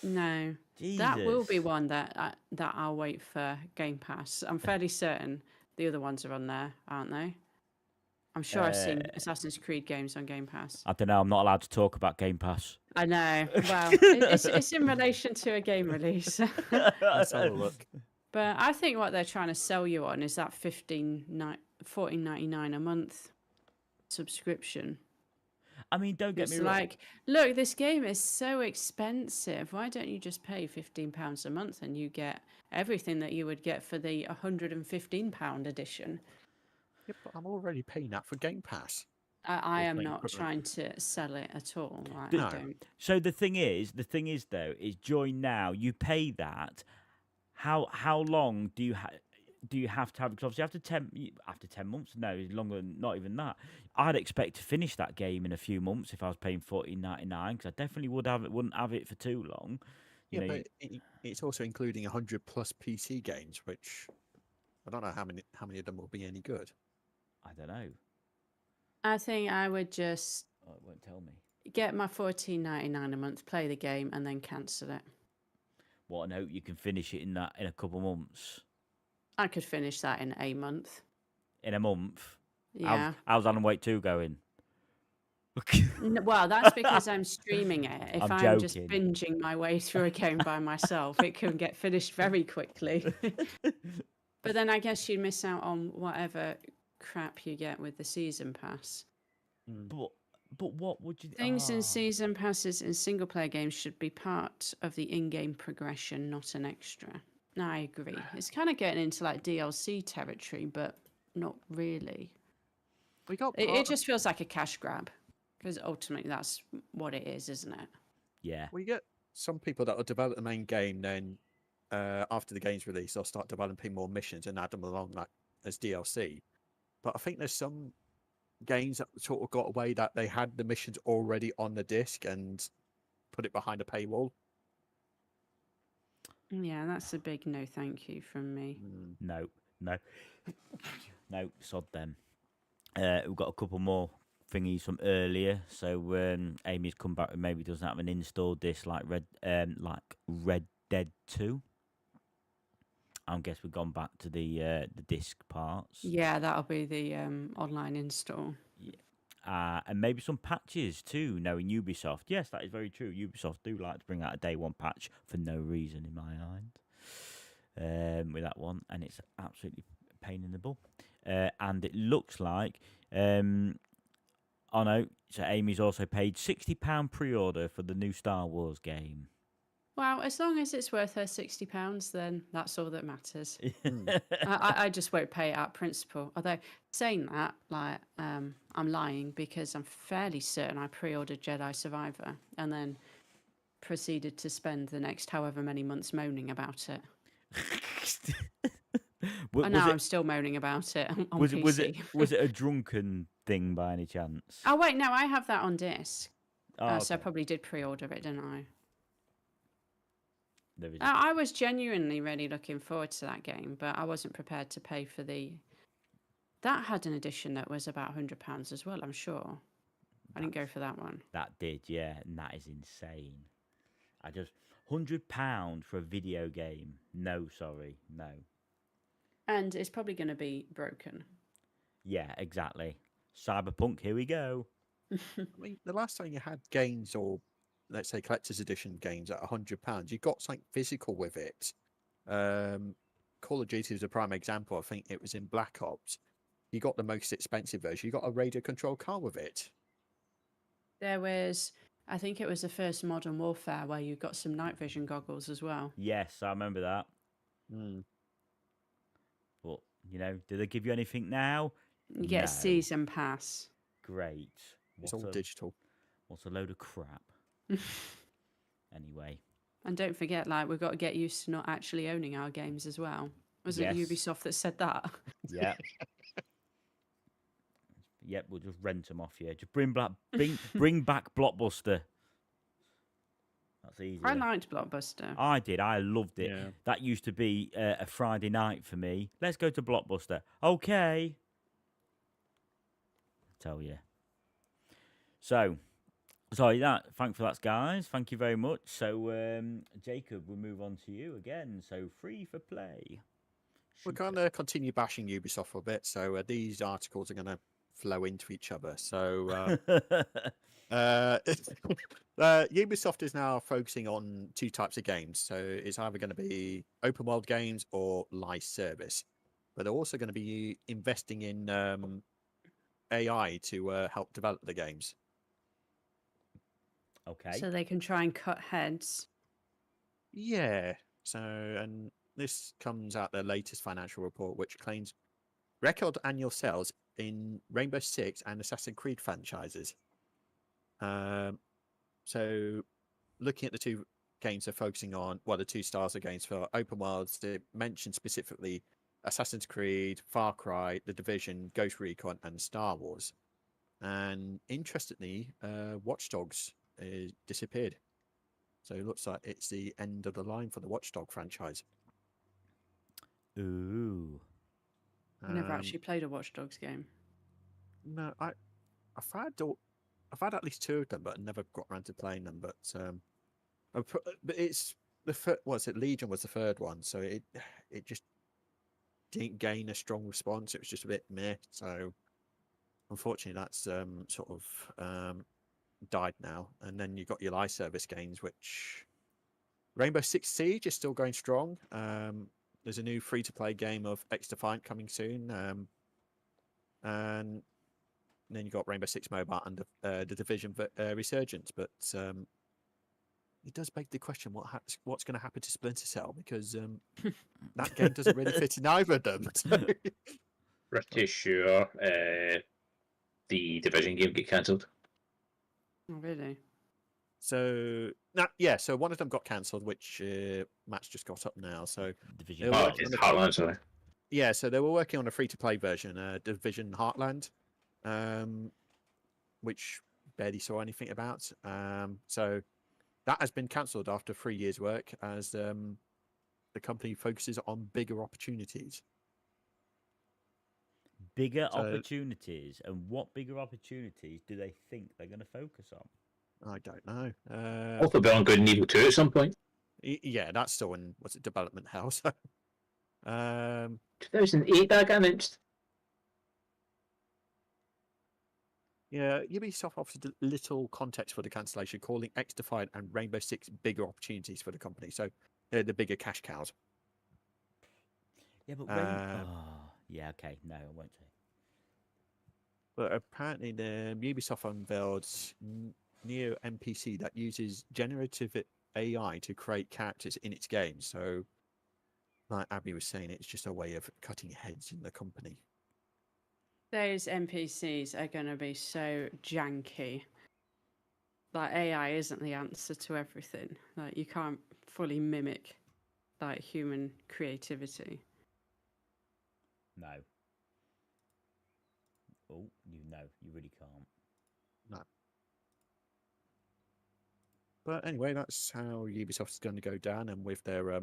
No, Jesus. that will be one that I'll wait for Game Pass. I'm fairly certain the other ones are on there, aren't they? I'm sure I've seen Assassin's Creed games on Game Pass. I don't know. I'm not allowed to talk about Game Pass. I know. Well, it's in relation to a game release. Let's have a look. But I think what they're trying to sell you on is that $14.99 a month subscription. I mean, don't get It's me wrong. like, look, this game is so expensive. Why don't you just pay £15 a month and you get everything that you would get for the £115 edition? Yeah, but I'm already paying that for Game Pass. I am playing not equipment. trying to sell it at all. Like, No. I don't. So the thing is though, is join now. You pay that. How long do you have to have? Because obviously after 10 months, no, longer than not even that. I'd expect to finish that game in a few months if I was paying $14.99, because I definitely wouldn't have it for too long. You know, But it's also including 100 plus PC games, which I don't know how many of them will be any good. I don't know. I think I would just Oh, it won't tell me. get my $14.99 a month, play the game, and then cancel it. What, and hope you can finish it in a couple months. I could finish that in a month. In a month. Yeah. How's Alan Wake 2 going? Well, that's because I'm streaming it. If I'm I'm just joking. binging my way through a game by myself, it can get finished very quickly. But then I guess you'd miss out on whatever crap you get with the season pass. But what would you... Things in season passes in single player games should be part of the in-game progression, not an extra. No, I agree. It's kind of getting into like DLC territory, but not really. We got It just feels like a cash grab, because ultimately that's what it is, isn't it? Yeah. We get some people that will develop the main game, then after the game's release, they'll start developing more missions and add them along like as DLC. But I think there's some games that sort of got away that they had the missions already on the disc and put it behind a paywall. Yeah, that's a big no thank you from me. No. No, sod them. We've got a couple more thingies from earlier. So Amy's come back and maybe doesn't have an install disc like Red Dead 2. I guess we've gone back to the disc parts. Yeah, that'll be the online install. And maybe some patches too, knowing Ubisoft. Yes, that is very true. Ubisoft do like to bring out a day one patch for no reason in my mind with that one. And it's absolutely a pain in the butt. And it looks like... oh no, so Amy's also paid £60 pre-order for the new Star Wars game. Well, as long as it's worth her £60, then that's all that matters. I just won't pay it out principle. Although saying that, like, I'm lying because I'm fairly certain I pre-ordered Jedi Survivor and then proceeded to spend the next however many months moaning about it. And now I'm still moaning about it on PC. Was it a drunken thing by any chance? Oh wait, no, I have that on disc. Oh, So I okay. probably did pre-order it, didn't I? There is I was genuinely really looking forward to that game, but I wasn't prepared to pay for the... That had an edition that was about £100 as well, I'm sure. I didn't go for that one. That did, yeah, and that is insane. I just... £100 for a video game? No, sorry, no. And it's probably going to be broken. Yeah, exactly. Cyberpunk, here we go. I mean, the last time you had games or, let's say, collector's edition games at £100, you got something physical with it. Call of Duty is a prime example. I think it was in Black Ops. You got the most expensive version. You got a radio control car with it. There was, I think it was the first Modern Warfare where you got some night vision goggles as well. Yes, I remember that. But, you know, do they give you anything now? You get No. a season pass. Great. It's all digital. What a load of crap. Anyway. And don't forget, like, we've got to get used to not actually owning our games as well. Was it Ubisoft that said that? Yeah. Yep, we'll just rent them off you. Just bring back Blockbuster. That's easy. I liked Blockbuster. I did. I loved it. Yeah. That used to be a Friday night for me. Let's go to Blockbuster. Okay. I tell you. So, sorry, thanks for that, guys. Thank you very much. So, Jacob, we'll move on to you again. So, free for play. We're going to continue bashing Ubisoft for a bit. So these articles are going to flow into each other. So Ubisoft is now focusing on two types of games. So it's either going to be open world games or live service. But they're also going to be investing in AI to help develop the games. Okay. So they can try and cut heads. Yeah. So, and this comes out their latest financial report, which claims record annual sales in Rainbow Six and Assassin's Creed franchises. So, looking at the two games they're focusing on, well, the two stars of games for open worlds, they mentioned specifically Assassin's Creed, Far Cry, The Division, Ghost Recon, and Star Wars. And interestingly, Watch Dogs disappeared. So it looks like it's the end of the line for the Watch Dog franchise. Ooh. I never actually played a Watch Dogs game. No, I've had at least 2 of them, but I never got around to playing them. But but it's was it Legion was the third one, so it just didn't gain a strong response. It was just a bit meh. So unfortunately, that's sort of died now. And then you got your live service games, which Rainbow Six Siege is still going strong. There's a new free-to-play game of X Defiant coming soon, and then you got Rainbow Six Mobile and the Division Resurgence. But it does beg the question: what's going to happen to Splinter Cell, because that game doesn't really fit in either of them. Pretty sure the Division game get cancelled. Oh, really? So so one of them got cancelled, which Matt's just got up now. So Division. They were Oh, working it's on Heartland, sorry. yeah, so they were working on a free-to-play version, Division Heartland, which barely saw anything about. So that has been cancelled after 3 years' work, as the company focuses on bigger opportunities. Bigger So- opportunities, and what bigger opportunities do they think they're going to focus on? I don't know. Also, be on Good and Evil 2 at some point. Yeah, that's still in development hell. So, 2008 that got announced. yeah, Ubisoft offers little context for the cancellation, calling X Defiant and Rainbow Six bigger opportunities for the company. So they're the bigger cash cows. Yeah, but yeah, okay, no, I won't say. But apparently, the Ubisoft unveiled Neo NPC that uses generative AI to create characters in its game. So, like Abby was saying, it's just a way of cutting heads in the company. Those NPCs are going to be so janky. Like, AI isn't the answer to everything. Like, you can't fully mimic like human creativity. No. Oh, you really can't. But anyway, that's how Ubisoft is going to go down, and with their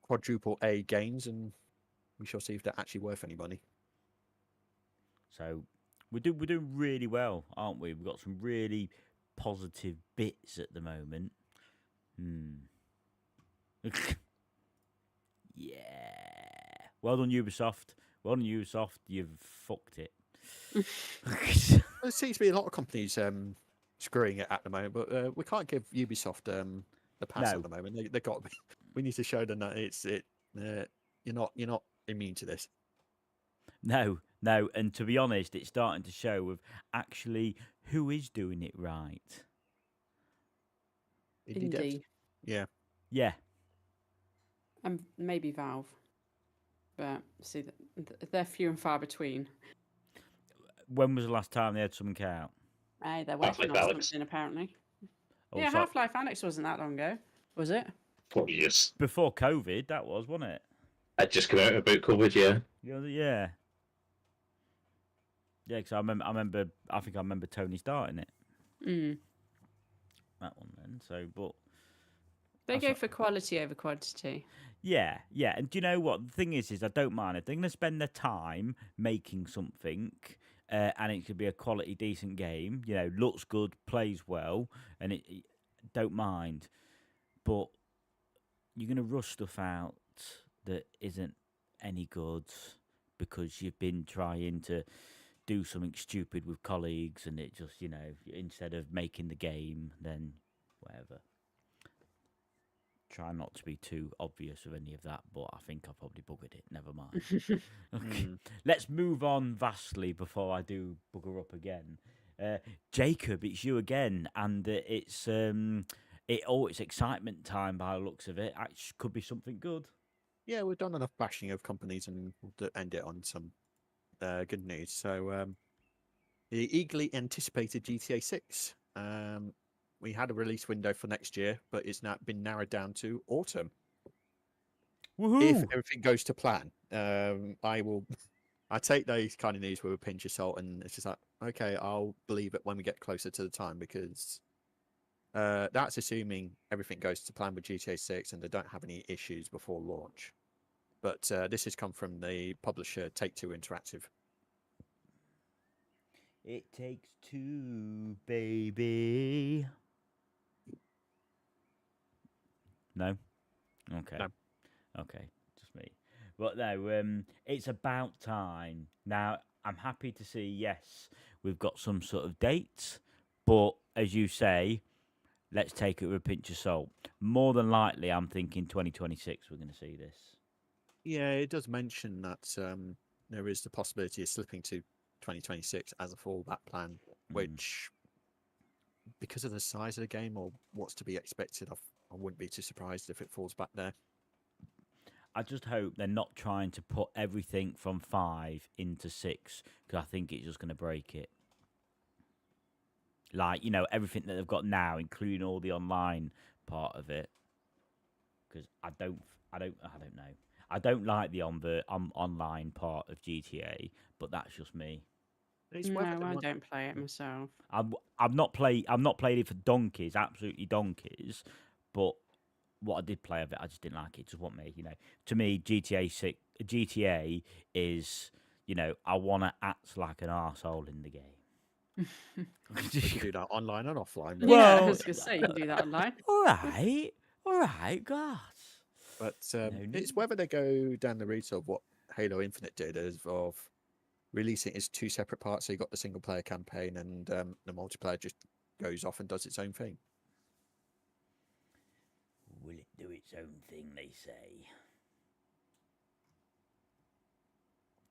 quadruple A games, and we shall see if they're actually worth any money. So we're doing really well, aren't we? We've got some really positive bits at the moment. Yeah. Well done, Ubisoft. Well done, Ubisoft. You've fucked it. There seems to be a lot of companies screwing it at the moment, but we can't give Ubisoft the pass No. at the moment. They got. We need to show them that you're not immune to this. No, and to be honest, it's starting to show with actually who is doing it right. Indie devs? Indie. Yeah. Yeah. And maybe Valve. But see, they're few and far between. When was the last time they had something out? Hey, they're working Half-Life on Alyx. something apparently. Oh, Yeah, so- Half-Life Alyx wasn't that long ago, was it? 4 years. Before COVID, that was, wasn't it? That just came out about COVID, yeah. Yeah. Yeah, because I think I remember Tony starting it. That one then. So, but They That's go not- for quality over quantity. yeah. And do you know what? The thing is I don't mind if they're going to spend their time making something, and it could be a quality, decent game. You know, looks good, plays well, and it don't mind. But you're going to rush stuff out that isn't any good because you've been trying to do something stupid with colleagues, and it just, instead of making the game, then whatever. Try not to be too obvious with any of that, but I think I probably buggered it. Never mind. Okay. Let's move on vastly before I do bugger up again. Jacob, it's you again, and it's excitement time by the looks of it. Actually, could be something good. Yeah, we've done enough bashing of companies, and we'll end it on some good news. So, the eagerly anticipated GTA 6. We had a release window for next year, but it's now been narrowed down to autumn. Woohoo! If everything goes to plan, I take those kind of news with a pinch of salt, and it's just like, okay, I'll believe it when we get closer to the time, because that's assuming everything goes to plan with GTA 6 and they don't have any issues before launch. But this has come from the publisher Take-Two Interactive. It takes two, baby. No? Okay. No. Okay, just me. But no, it's about time. Now, I'm happy to see, yes, we've got some sort of dates, but as you say, let's take it with a pinch of salt. More than likely, I'm thinking 2026 we're going to see this. Yeah, it does mention that there is the possibility of slipping to 2026 as a fallback plan, which, because of the size of the game or what's to be expected, I wouldn't be too surprised if it falls back there. I just hope they're not trying to put everything from 5 into 6, because I think it's just going to break it. Like, everything that they've got now, including all the online part of it. Because I don't know. I don't like the online part of GTA, but that's just me. It's No, whether they I want- don't play it myself. I've not played it for donkeys, absolutely donkeys. But what I did play of it, I just didn't like it. Just what me, To me, GTA is, I want to act like an arsehole in the game. You can do that online and offline. Yeah, Well- I was going to say you can do that online. all right, God. But No it's need. whether they go down the route of what Halo Infinite did, of releasing it as two separate parts. So you got the single player campaign, and the multiplayer just goes off and does its own thing. Will it do its own thing, they say?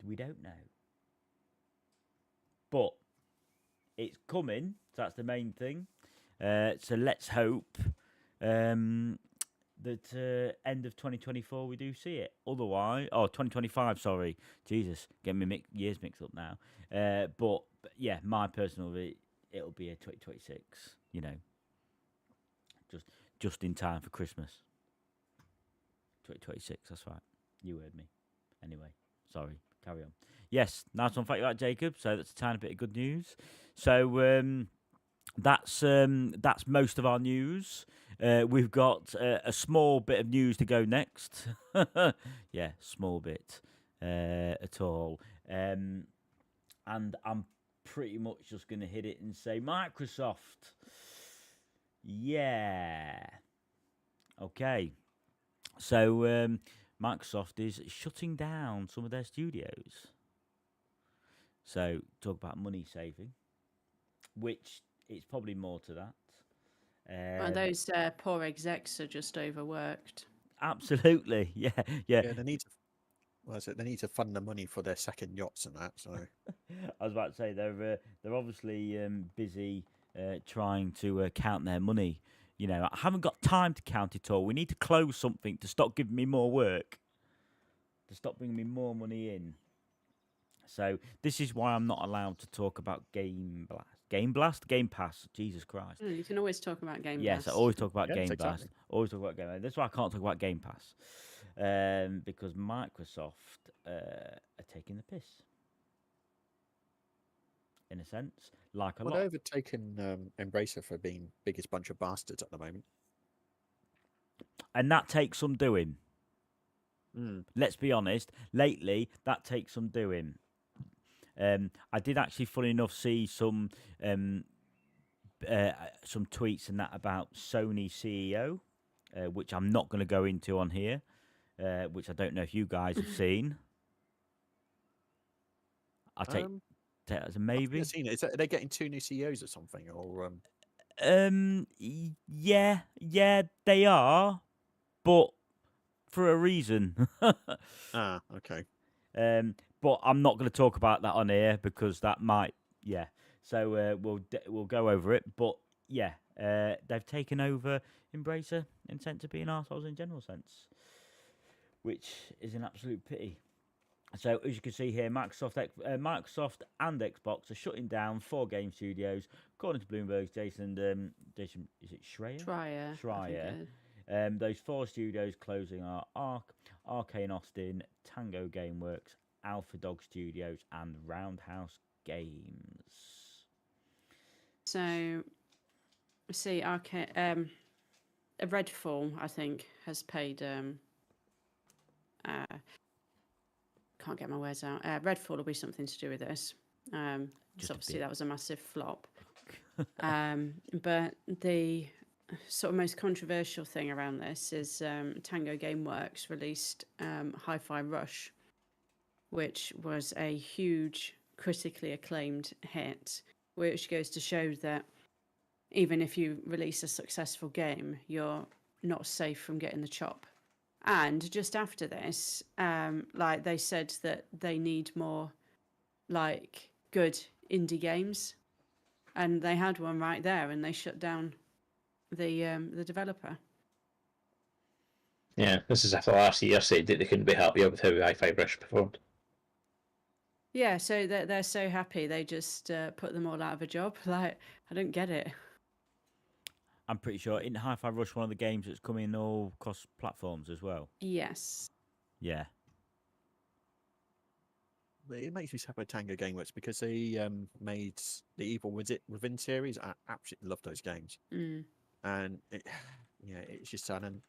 We don't know. But it's coming, so that's the main thing. So let's hope that end of 2024 we do see it. Otherwise, 2025, sorry. Jesus, getting my years mixed up now. But yeah, my personal, it'll be a 2026, just in time for Christmas. 2026, that's right. You heard me. Anyway, sorry, carry on. Yes, nice one, thank you, that, Jacob. So that's a tiny bit of good news. So that's most of our news. We've got a small bit of news to go next. Yeah, small bit at all. And I'm pretty much just going to hit it and say Microsoft. Yeah. Okay. So Microsoft is shutting down some of their studios. So talk about money saving, which it's probably more to that. Well, those poor execs are just overworked. Absolutely, yeah. Yeah, they need to. They need to fund the money for their second yachts and that. So I was about to say they're obviously busy trying to count their money. I haven't got time to count it all. We need to close something to stop giving me more work, to stop bringing me more money in. So this is why I'm not allowed to talk about Game Pass. Jesus Christ. You can always talk about Game Yes, Pass. I always talk about Yes, Game exactly. Pass. Always talk about Game Pass. That's why I can't talk about Game Pass. Because Microsoft are taking the piss. In a sense. Like a well, lot. they've overtaken Embracer for being biggest bunch of bastards at the moment. And that takes some doing. Mm. Let's be honest. Lately, that takes some doing. I did actually, funny enough, see some tweets and that about Sony CEO, which I'm not going to go into on here, which I don't know if you guys have seen. I'll take that as a maybe. I've seen it. Are they getting 2 new CEOs or something? Or Yeah, they are, but for a reason. Okay. But I'm not going to talk about that on here because that might, yeah. So we'll go over it. But yeah, they've taken over Embracer in sense of being arseholes in general sense, which is an absolute pity. So as you can see here, Microsoft and Xbox are shutting down 4 game studios, according to Bloomberg's Jason. Is it Schreier? Schreier. I think Schreier. it is. Those 4 studios closing are Arcane Austin, Tango Gameworks, Alpha Dog Studios, and Roundhouse Games. So, see, Redfall, I think, has paid. Can't get my words out. Redfall will be something to do with this. So Just a obviously bit. that was a massive flop. But the sort of most controversial thing around this is Tango Gameworks released Hi-Fi Rush, which was a huge, critically acclaimed hit, which goes to show that even if you release a successful game, you're not safe from getting the chop. And just after this, like they said that they need more like good indie games, and they had one right there, and they shut down the developer. Yeah, this is after last year said that they couldn't be happier with how Hi-Fi Rush performed. Yeah, so they're so happy they just put them all out of a job. Like, I don't get it. I'm pretty sure in Hi-Fi Rush, one of the games that's coming all across platforms as well. Yes. Yeah. It makes me sad with Tango Gameworks because they made the Evil Within series. I absolutely love those games, and it's just sad. And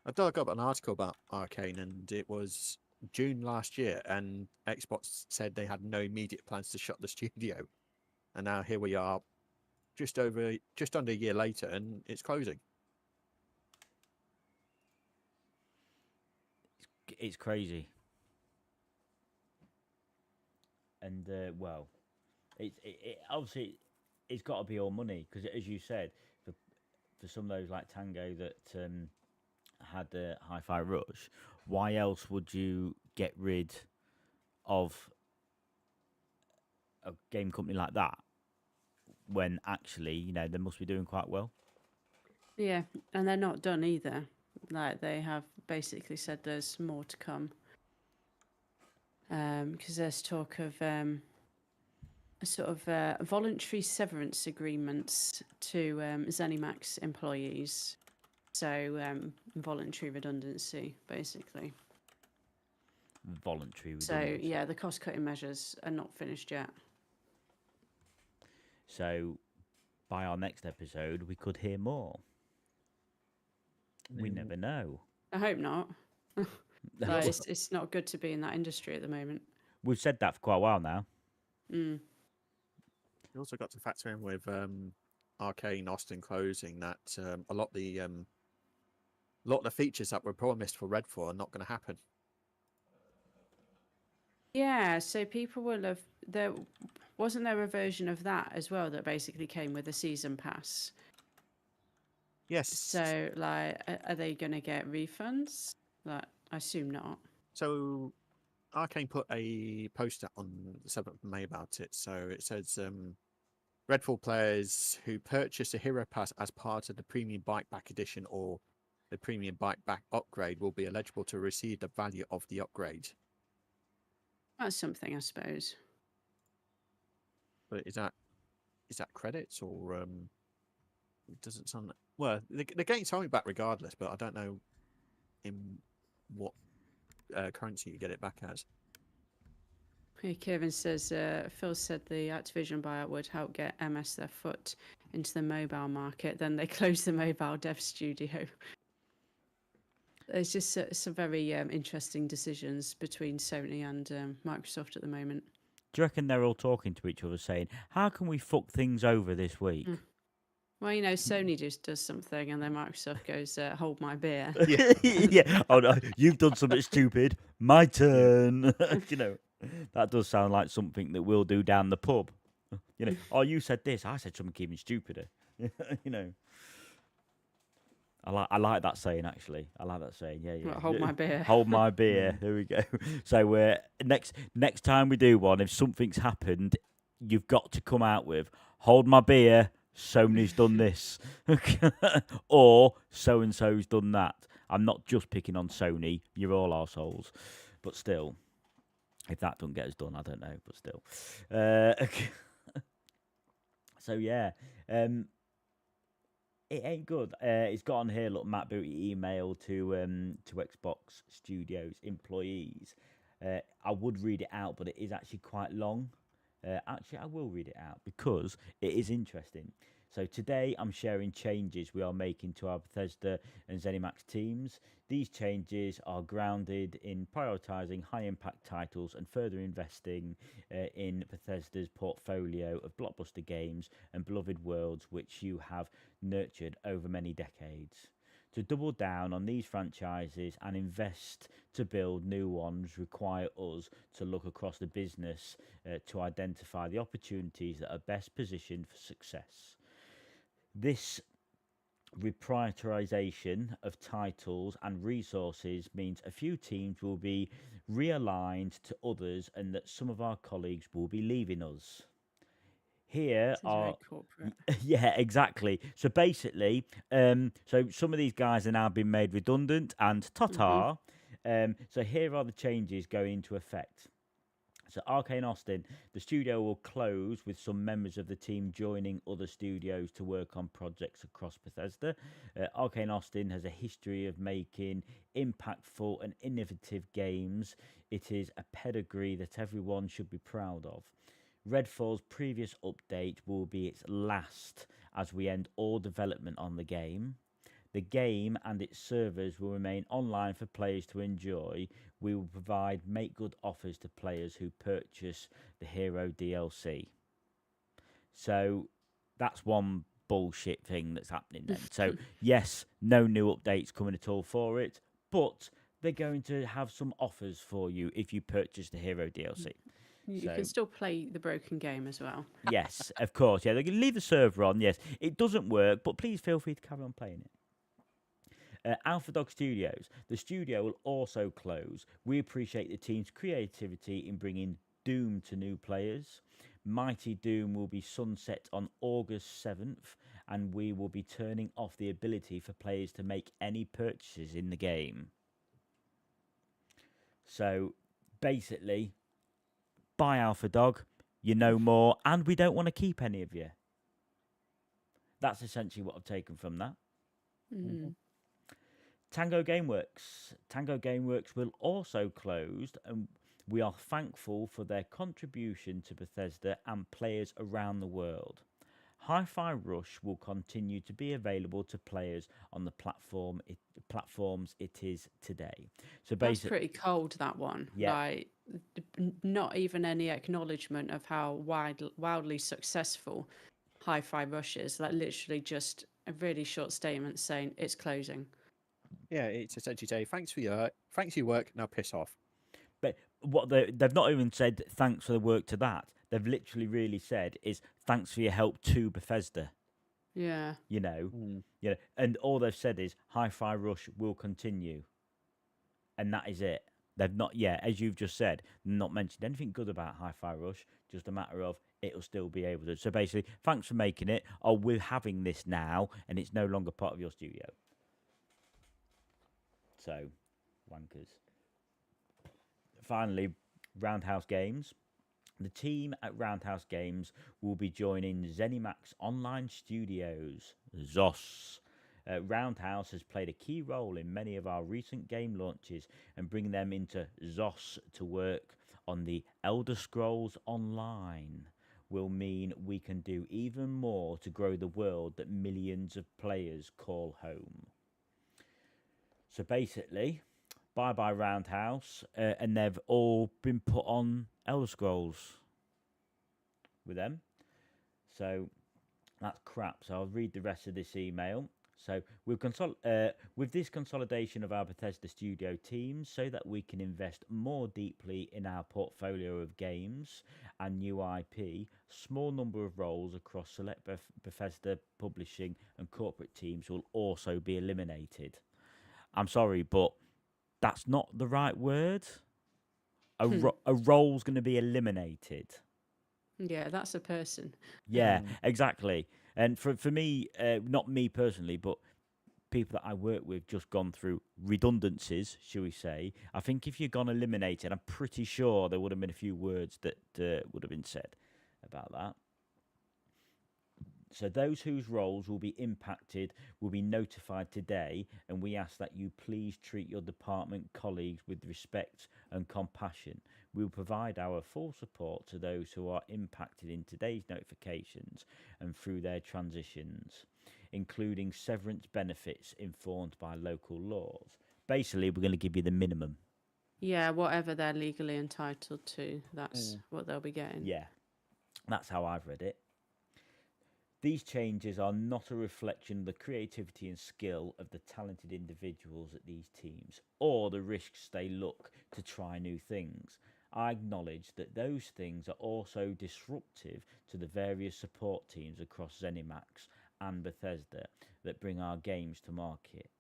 I dug up an article about Arcane, and it was June last year, and Xbox said they had no immediate plans to shut the studio, and now here we are, just under a year later, and it's closing. It's crazy. And well, it obviously it's got to be all money because, as you said, for some of those like Tango that had the Hi-Fi Rush, why else would you get rid of a game company like that when actually they must be doing quite well? Yeah, and they're not done either. Like, they have basically said there's more to come. Because there's talk of a sort of voluntary severance agreements to ZeniMax employees. So voluntary redundancy, basically. Voluntary So redundancy. yeah, the cost-cutting measures are not finished yet. So by our next episode, we could hear more. We never know. I hope not. Like, it's not good to be in that industry at the moment. We've said that for quite a while now. You also got to factor in with Arcane Austin closing that a lot of the features that were promised for Redfall are not going to happen. Yeah, so people will have wasn't there a version of that as well that basically came with a season pass? Yes. So, like, are they going to get refunds? Like, I assume not. So Arcane put a post out on the 7th of May about it. So it says Redfall players who purchase a Hero Pass as part of the Premium Bike Back Edition or the Premium Bike Back upgrade will be eligible to receive the value of the upgrade. That's something, I suppose. But is that credits or it doesn't sound like, well, they're getting something back regardless, but I don't know in what currency you get it back as. Hey, Kevin says Phil said the Activision buyout would help get MS their foot into the mobile market. Then they closed the mobile dev studio. There's just some very interesting decisions between Sony and Microsoft at the moment. Do you reckon they're all talking to each other saying, how can we fuck things over this week? Well, Sony just does something and then Microsoft goes, hold my beer. Yeah. Oh, no, you've done something stupid. My turn. That does sound like something that we'll do down the pub. Oh, you said this. I said something even stupider. I like that saying, actually. I like that saying. Yeah. Well, hold my beer. Hold my beer. Here we go. So next time we do one, if something's happened, you've got to come out with, hold my beer, Sony's done this. Or so-and-so's done that. I'm not just picking on Sony. You're all arseholes. But still, if that doesn't get us done, I don't know. But still. So, yeah. It ain't good. It's got on here, look, Matt Booty email to Xbox Studios employees. I would read it out, but it is actually quite long. Actually, I will read it out because it is interesting. So today I'm sharing changes we are making to our Bethesda and ZeniMax teams. These changes are grounded in prioritising high-impact titles and further investing in Bethesda's portfolio of blockbuster games and beloved worlds which you have nurtured over many decades. To double down on these franchises and invest to build new ones require us to look across the business to identify the opportunities that are best positioned for success. This reprioritization of titles and resources means a few teams will be realigned to others and that some of our colleagues will be leaving us. Here This is are very corporate. yeah, exactly. So basically, so some of these guys are now being made redundant and ta-ta. So here are the changes going into effect. So Arcane Austin, the studio will close with some members of the team joining other studios to work on projects across Bethesda. Arcane Austin has a history of making impactful and innovative games. It is a pedigree that everyone should be proud of. Redfall's previous update will be its last as we end all development on the game. The game and its servers will remain online for players to enjoy. We will provide make good offers to players who purchase the Hero DLC. So that's one bullshit thing that's happening then. So yes, no new updates coming at all for it, but they're going to have some offers for you if you purchase the Hero DLC. You So- can still play the broken game as well. Yes, of course. Yeah, they can leave the server on. Yes, it doesn't work, but please feel free to carry on playing it. Alpha Dog Studios. The studio will also close. We appreciate the team's creativity in bringing Doom to new players. Mighty Doom will be sunset on August 7th, and we will be turning off the ability for players to make any purchases in the game. So, basically, bye Alpha Dog, you know more, and we don't want to keep any of you. That's essentially what I've taken from that. Tango Gameworks. Tango Gameworks will also close, and we are thankful for their contribution to Bethesda and players around the world. Hi-Fi Rush will continue to be available to players on the platforms it is today. So That's basically, pretty cold, that one. Yeah. Like, not even any acknowledgement of how wildly successful Hi-Fi Rush is. Like, literally just a really short statement saying it's closing. Yeah, it's essentially saying thanks for your work. Now piss off. but what they've not even said thanks for the work to that. They've literally really said is thanks for your help to Bethesda. Yeah. You know, and all they've said is Hi-Fi Rush will continue, and that is it. They've not yet, as you've just said, not mentioned anything good about Hi-Fi Rush. Just a matter of it'll still be able to. So basically, thanks for making it. Oh, we're having this now, and it's no longer part of your studio. So, wankers. Finally, Roundhouse Games. The team at Roundhouse Games will be joining ZeniMax Online Studios, ZOS. Roundhouse has played a key role in many of our recent game launches, and bringing them into ZOS to work on the Elder Scrolls Online will mean we can do even more to grow the world that millions of players call home. So basically, bye-bye Roundhouse, and they've all been put on Elder Scrolls with them. So that's crap. So I'll read the rest of this email. So with this consolidation of our Bethesda studio teams so that we can invest more deeply in our portfolio of games and new IP, small number of roles across select Bethesda publishing and corporate teams will also be eliminated. I'm sorry, but that's not the right word. A role's going to be eliminated. Yeah, that's a person. Yeah, exactly. And for me, not me personally, but people that I work with just gone through redundancies, shall we say. I think if you've gone eliminated, I'm pretty sure there would have been a few words that would have been said about that. So those whose roles will be impacted will be notified today, and we ask that you please treat your department colleagues with respect and compassion. We will provide our full support to those who are impacted in today's notifications and through their transitions, including severance benefits informed by local laws. Basically, we're going to give you the minimum. Yeah, whatever they're legally entitled to, that's what they'll be getting. Yeah, that's how I've read it. These changes are not a reflection of the creativity and skill of the talented individuals at these teams, or the risks they look to try new things. I acknowledge that those things are also disruptive to the various support teams across ZeniMax and Bethesda that bring our games to market.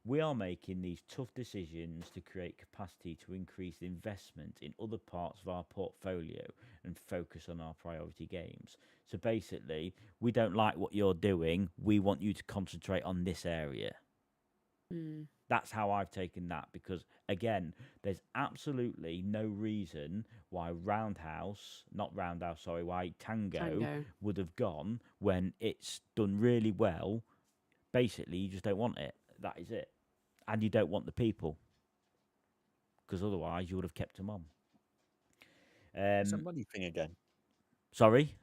We are making these tough decisions to create capacity to increase investment in other parts of our portfolio and focus on our priority games. So basically, we don't like what you're doing. We want you to concentrate on this area. That's how I've taken that, because, again, there's absolutely no reason why why Tango would have gone when it's done really well. Basically, you just don't want it. That is it. And you don't want the people, because otherwise you would have kept them on. It's a money thing again. Sorry?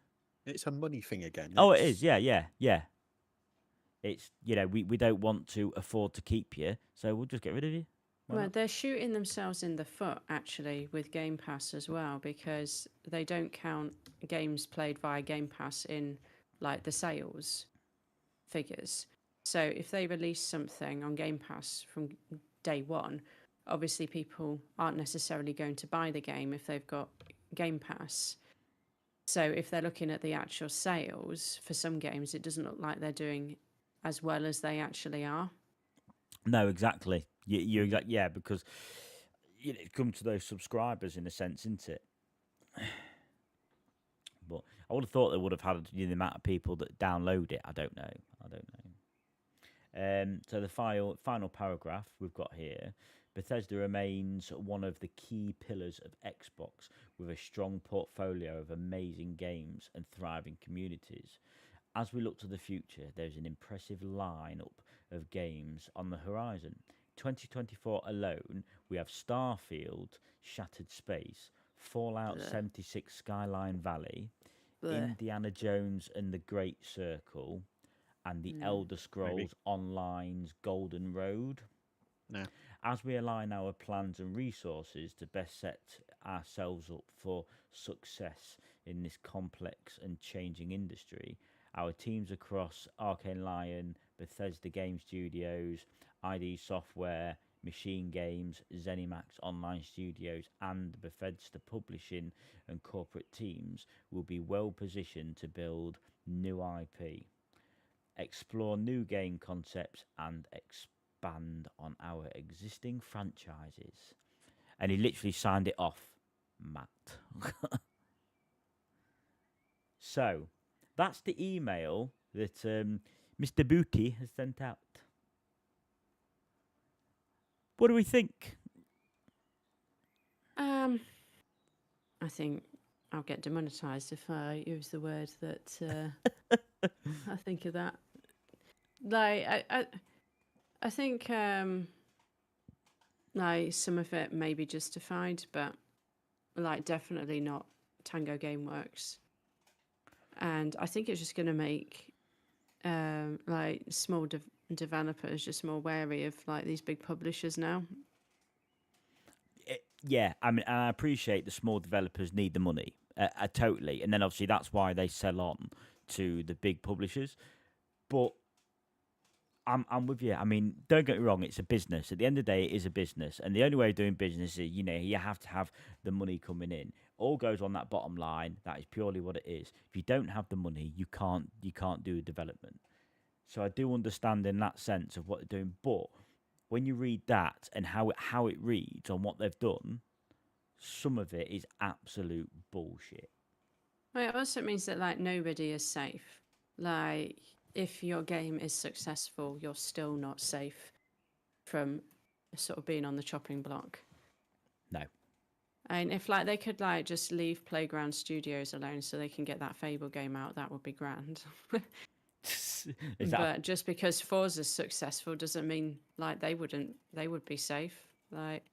It's a money thing again. Oh, it is. Yeah. It's, we don't want to afford to keep you, so we'll just get rid of you. Well, they're shooting themselves in the foot, actually, with Game Pass as well, because they don't count games played via Game Pass in, like, the sales figures. So if they release something on Game Pass from day one, obviously people aren't necessarily going to buy the game if they've got Game Pass. So if they're looking at the actual sales for some games, it doesn't look like they're doing as well as they actually are. No, exactly. You're exactly, yeah, because it comes to those subscribers in a sense, isn't it? But I would have thought they would have had the amount of people that download it. I don't know. So the final paragraph we've got here: Bethesda remains one of the key pillars of Xbox, with a strong portfolio of amazing games and thriving communities. As we look to the future, there's an impressive lineup of games on the horizon. 2024 alone, we have Starfield, Shattered Space, Fallout 76 Skyline Valley, Indiana Jones and the Great Circle, and the Elder Scrolls Online's Golden Road. No. As we align our plans and resources to best set ourselves up for success in this complex and changing industry, our teams across Arcane Lion, Bethesda Game Studios, ID Software, Machine Games, ZeniMax Online Studios, and Bethesda Publishing and corporate teams will be well positioned to build new IP, explore new game concepts, and expand on our existing franchises. And he literally signed it off, Matt. So, that's the email that Mr. Booty has sent out. What do we think? I think I'll get demonetized if I use the word that I think of that. Like, I think like some of it may be justified, but like definitely not Tango Gameworks. And I think it's just going to make like small developers just more wary of like these big publishers now. Yeah, I mean, and I appreciate the small developers need the money, totally, and then obviously that's why they sell on to the big publishers. But I'm with you. I mean, don't get me wrong; it's a business. At the end of the day, it is a business, and the only way of doing business is, you have to have the money coming in. All goes on that bottom line. That is purely what it is. If you don't have the money, you can't do development. So I do understand in that sense of what they're doing, but when you read that and how it reads on what they've done, some of it is absolute bullshit. Well, it also means that like nobody is safe. Like if your game is successful, you're still not safe from sort of being on the chopping block. No. And if like they could like just leave Playground Studios alone so they can get that Fable game out, that would be grand. But just because Forza's successful doesn't mean like they would be safe. Like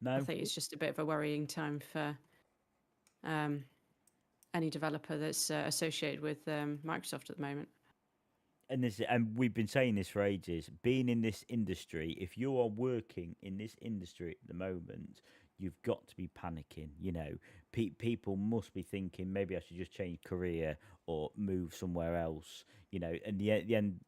No, I think it's just a bit of a worrying time for any developer that's associated with Microsoft at the moment. and we've been saying this for ages. Being in this industry, if you are working in this industry at the moment, you've got to be panicking. You know, people must be thinking maybe I should just change career or move somewhere else. You know, and the end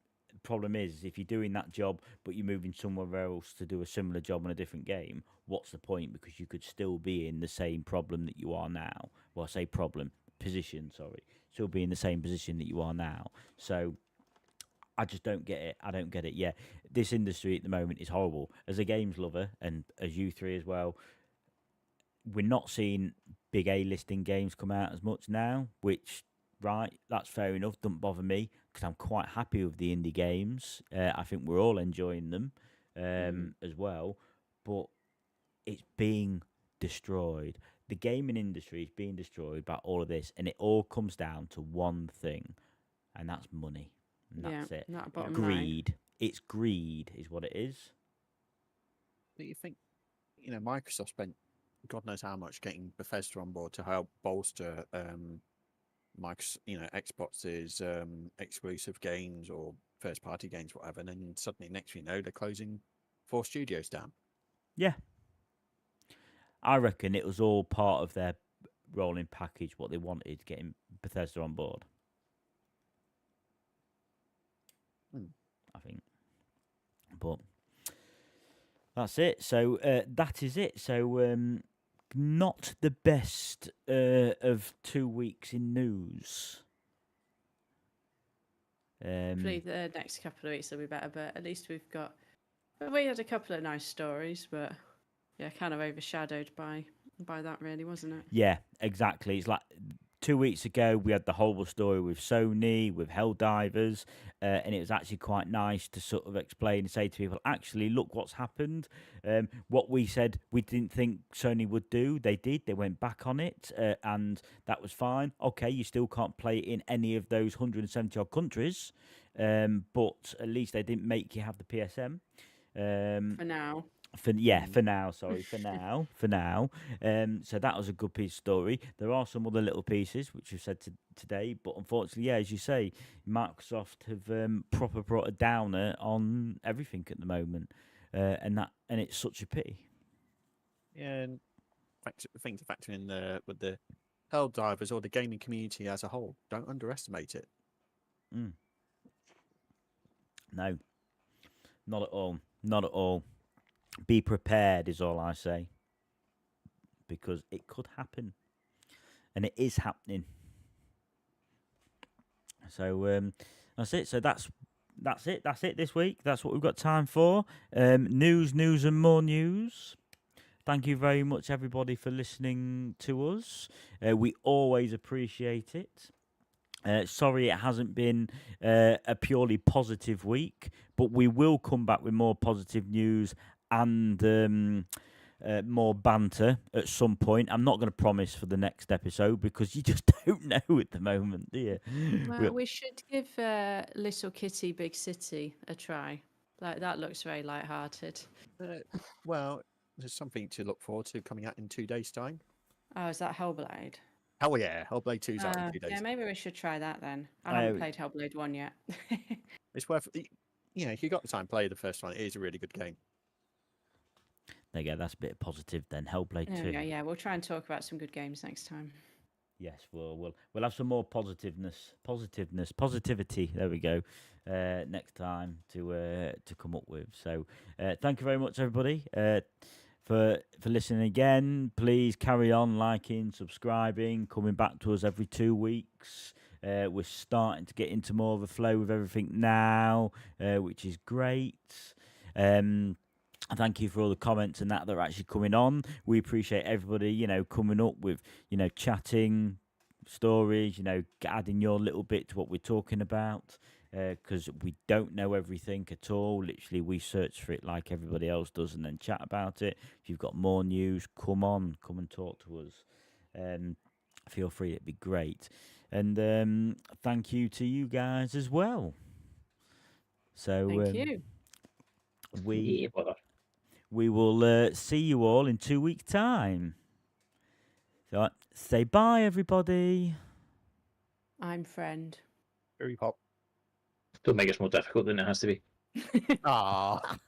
problem is if you're doing that job but you're moving somewhere else to do a similar job on a different game, what's the point? Because you could still be in the same problem that you are now. Well, I say problem, position. Sorry, still be in the same position that you are now. So I just don't get it. I don't get it. Yeah, this industry at the moment is horrible. As a games lover, and as you three as well, we're not seeing big A-listing games come out as much now, which, right, that's fair enough. Doesn't bother me because I'm quite happy with the indie games. I think we're all enjoying them as well, but it's being destroyed. The gaming industry is being destroyed by all of this, and it all comes down to one thing, and that's money. And that's it. That bottom Greed. line. It's greed, is what it is. Do you think, Microsoft spent God knows how much getting Bethesda on board to help bolster Xbox's exclusive games or first-party games, whatever, and then suddenly, next thing you know, they're closing 4 studios down. Yeah. I reckon it was all part of their rolling package, what they wanted, getting Bethesda on board. I think. But that's it. So that is it. So not the best of 2 weeks in news. Hopefully the next couple of weeks will be better, but at least we had a couple of nice stories, but yeah, kind of overshadowed by that, really, wasn't it? Yeah, exactly. It's like 2 weeks ago we had the horrible story with Sony, with Helldivers, and it was actually quite nice to sort of explain and say to people, actually, look what's happened. What we said we didn't think Sony would do, they did. They went back on it, and that was fine. Okay, you still can't play it in any of those 170-odd countries, but at least they didn't make you have the PSM. For now. For now. Sorry, for now. So that was a good piece of story. There are some other little pieces which you've said today, but unfortunately, yeah, as you say, Microsoft have proper brought a downer on everything at the moment, and it's such a pity. Yeah, and things to factor in with the Helldivers or the gaming community as a whole. Don't underestimate it. No, not at all. Not at all. Be prepared is all I say, because it could happen, and it is happening. So that's it. So that's it. That's it this week. That's what we've got time for. News, and more news. Thank you very much, everybody, for listening to us. We always appreciate it. Sorry it hasn't been a purely positive week, but we will come back with more positive news and more banter at some point. I'm not going to promise for the next episode because you just don't know at the moment, do you? Well, we should give Little Kitty Big City a try. Like, that looks very light-hearted. Well, there's something to look forward to coming out in 2 days' time. Oh, is that Hellblade? Hell yeah, Hellblade 2's out in 2 days. Yeah, maybe we should try that then. I haven't played Hellblade 1 yet. It's worth, if you got the time, play the first one. It is a really good game. There you go. That's a bit positive then. Hellblade 2. Yeah, we'll try and talk about some good games next time. Yes, we'll have some more positivity. There we go. Next time to come up with. So, thank you very much, everybody, for listening again. Please carry on liking, subscribing, coming back to us every 2 weeks. We're starting to get into more of a flow with everything now, which is great. Thank you for all the comments and that are actually coming on. We appreciate everybody, coming up with, chatting, stories, adding your little bit to what we're talking about, because we don't know everything at all. Literally, we search for it like everybody else does and then chat about it. If you've got more news, come and talk to us. Feel free, it'd be great. And thank you to you guys as well. So thank you. we will see you all in 2 weeks' time. So, say bye, everybody. I'm friend. Very pop. Don't make it more difficult than it has to be. Ah.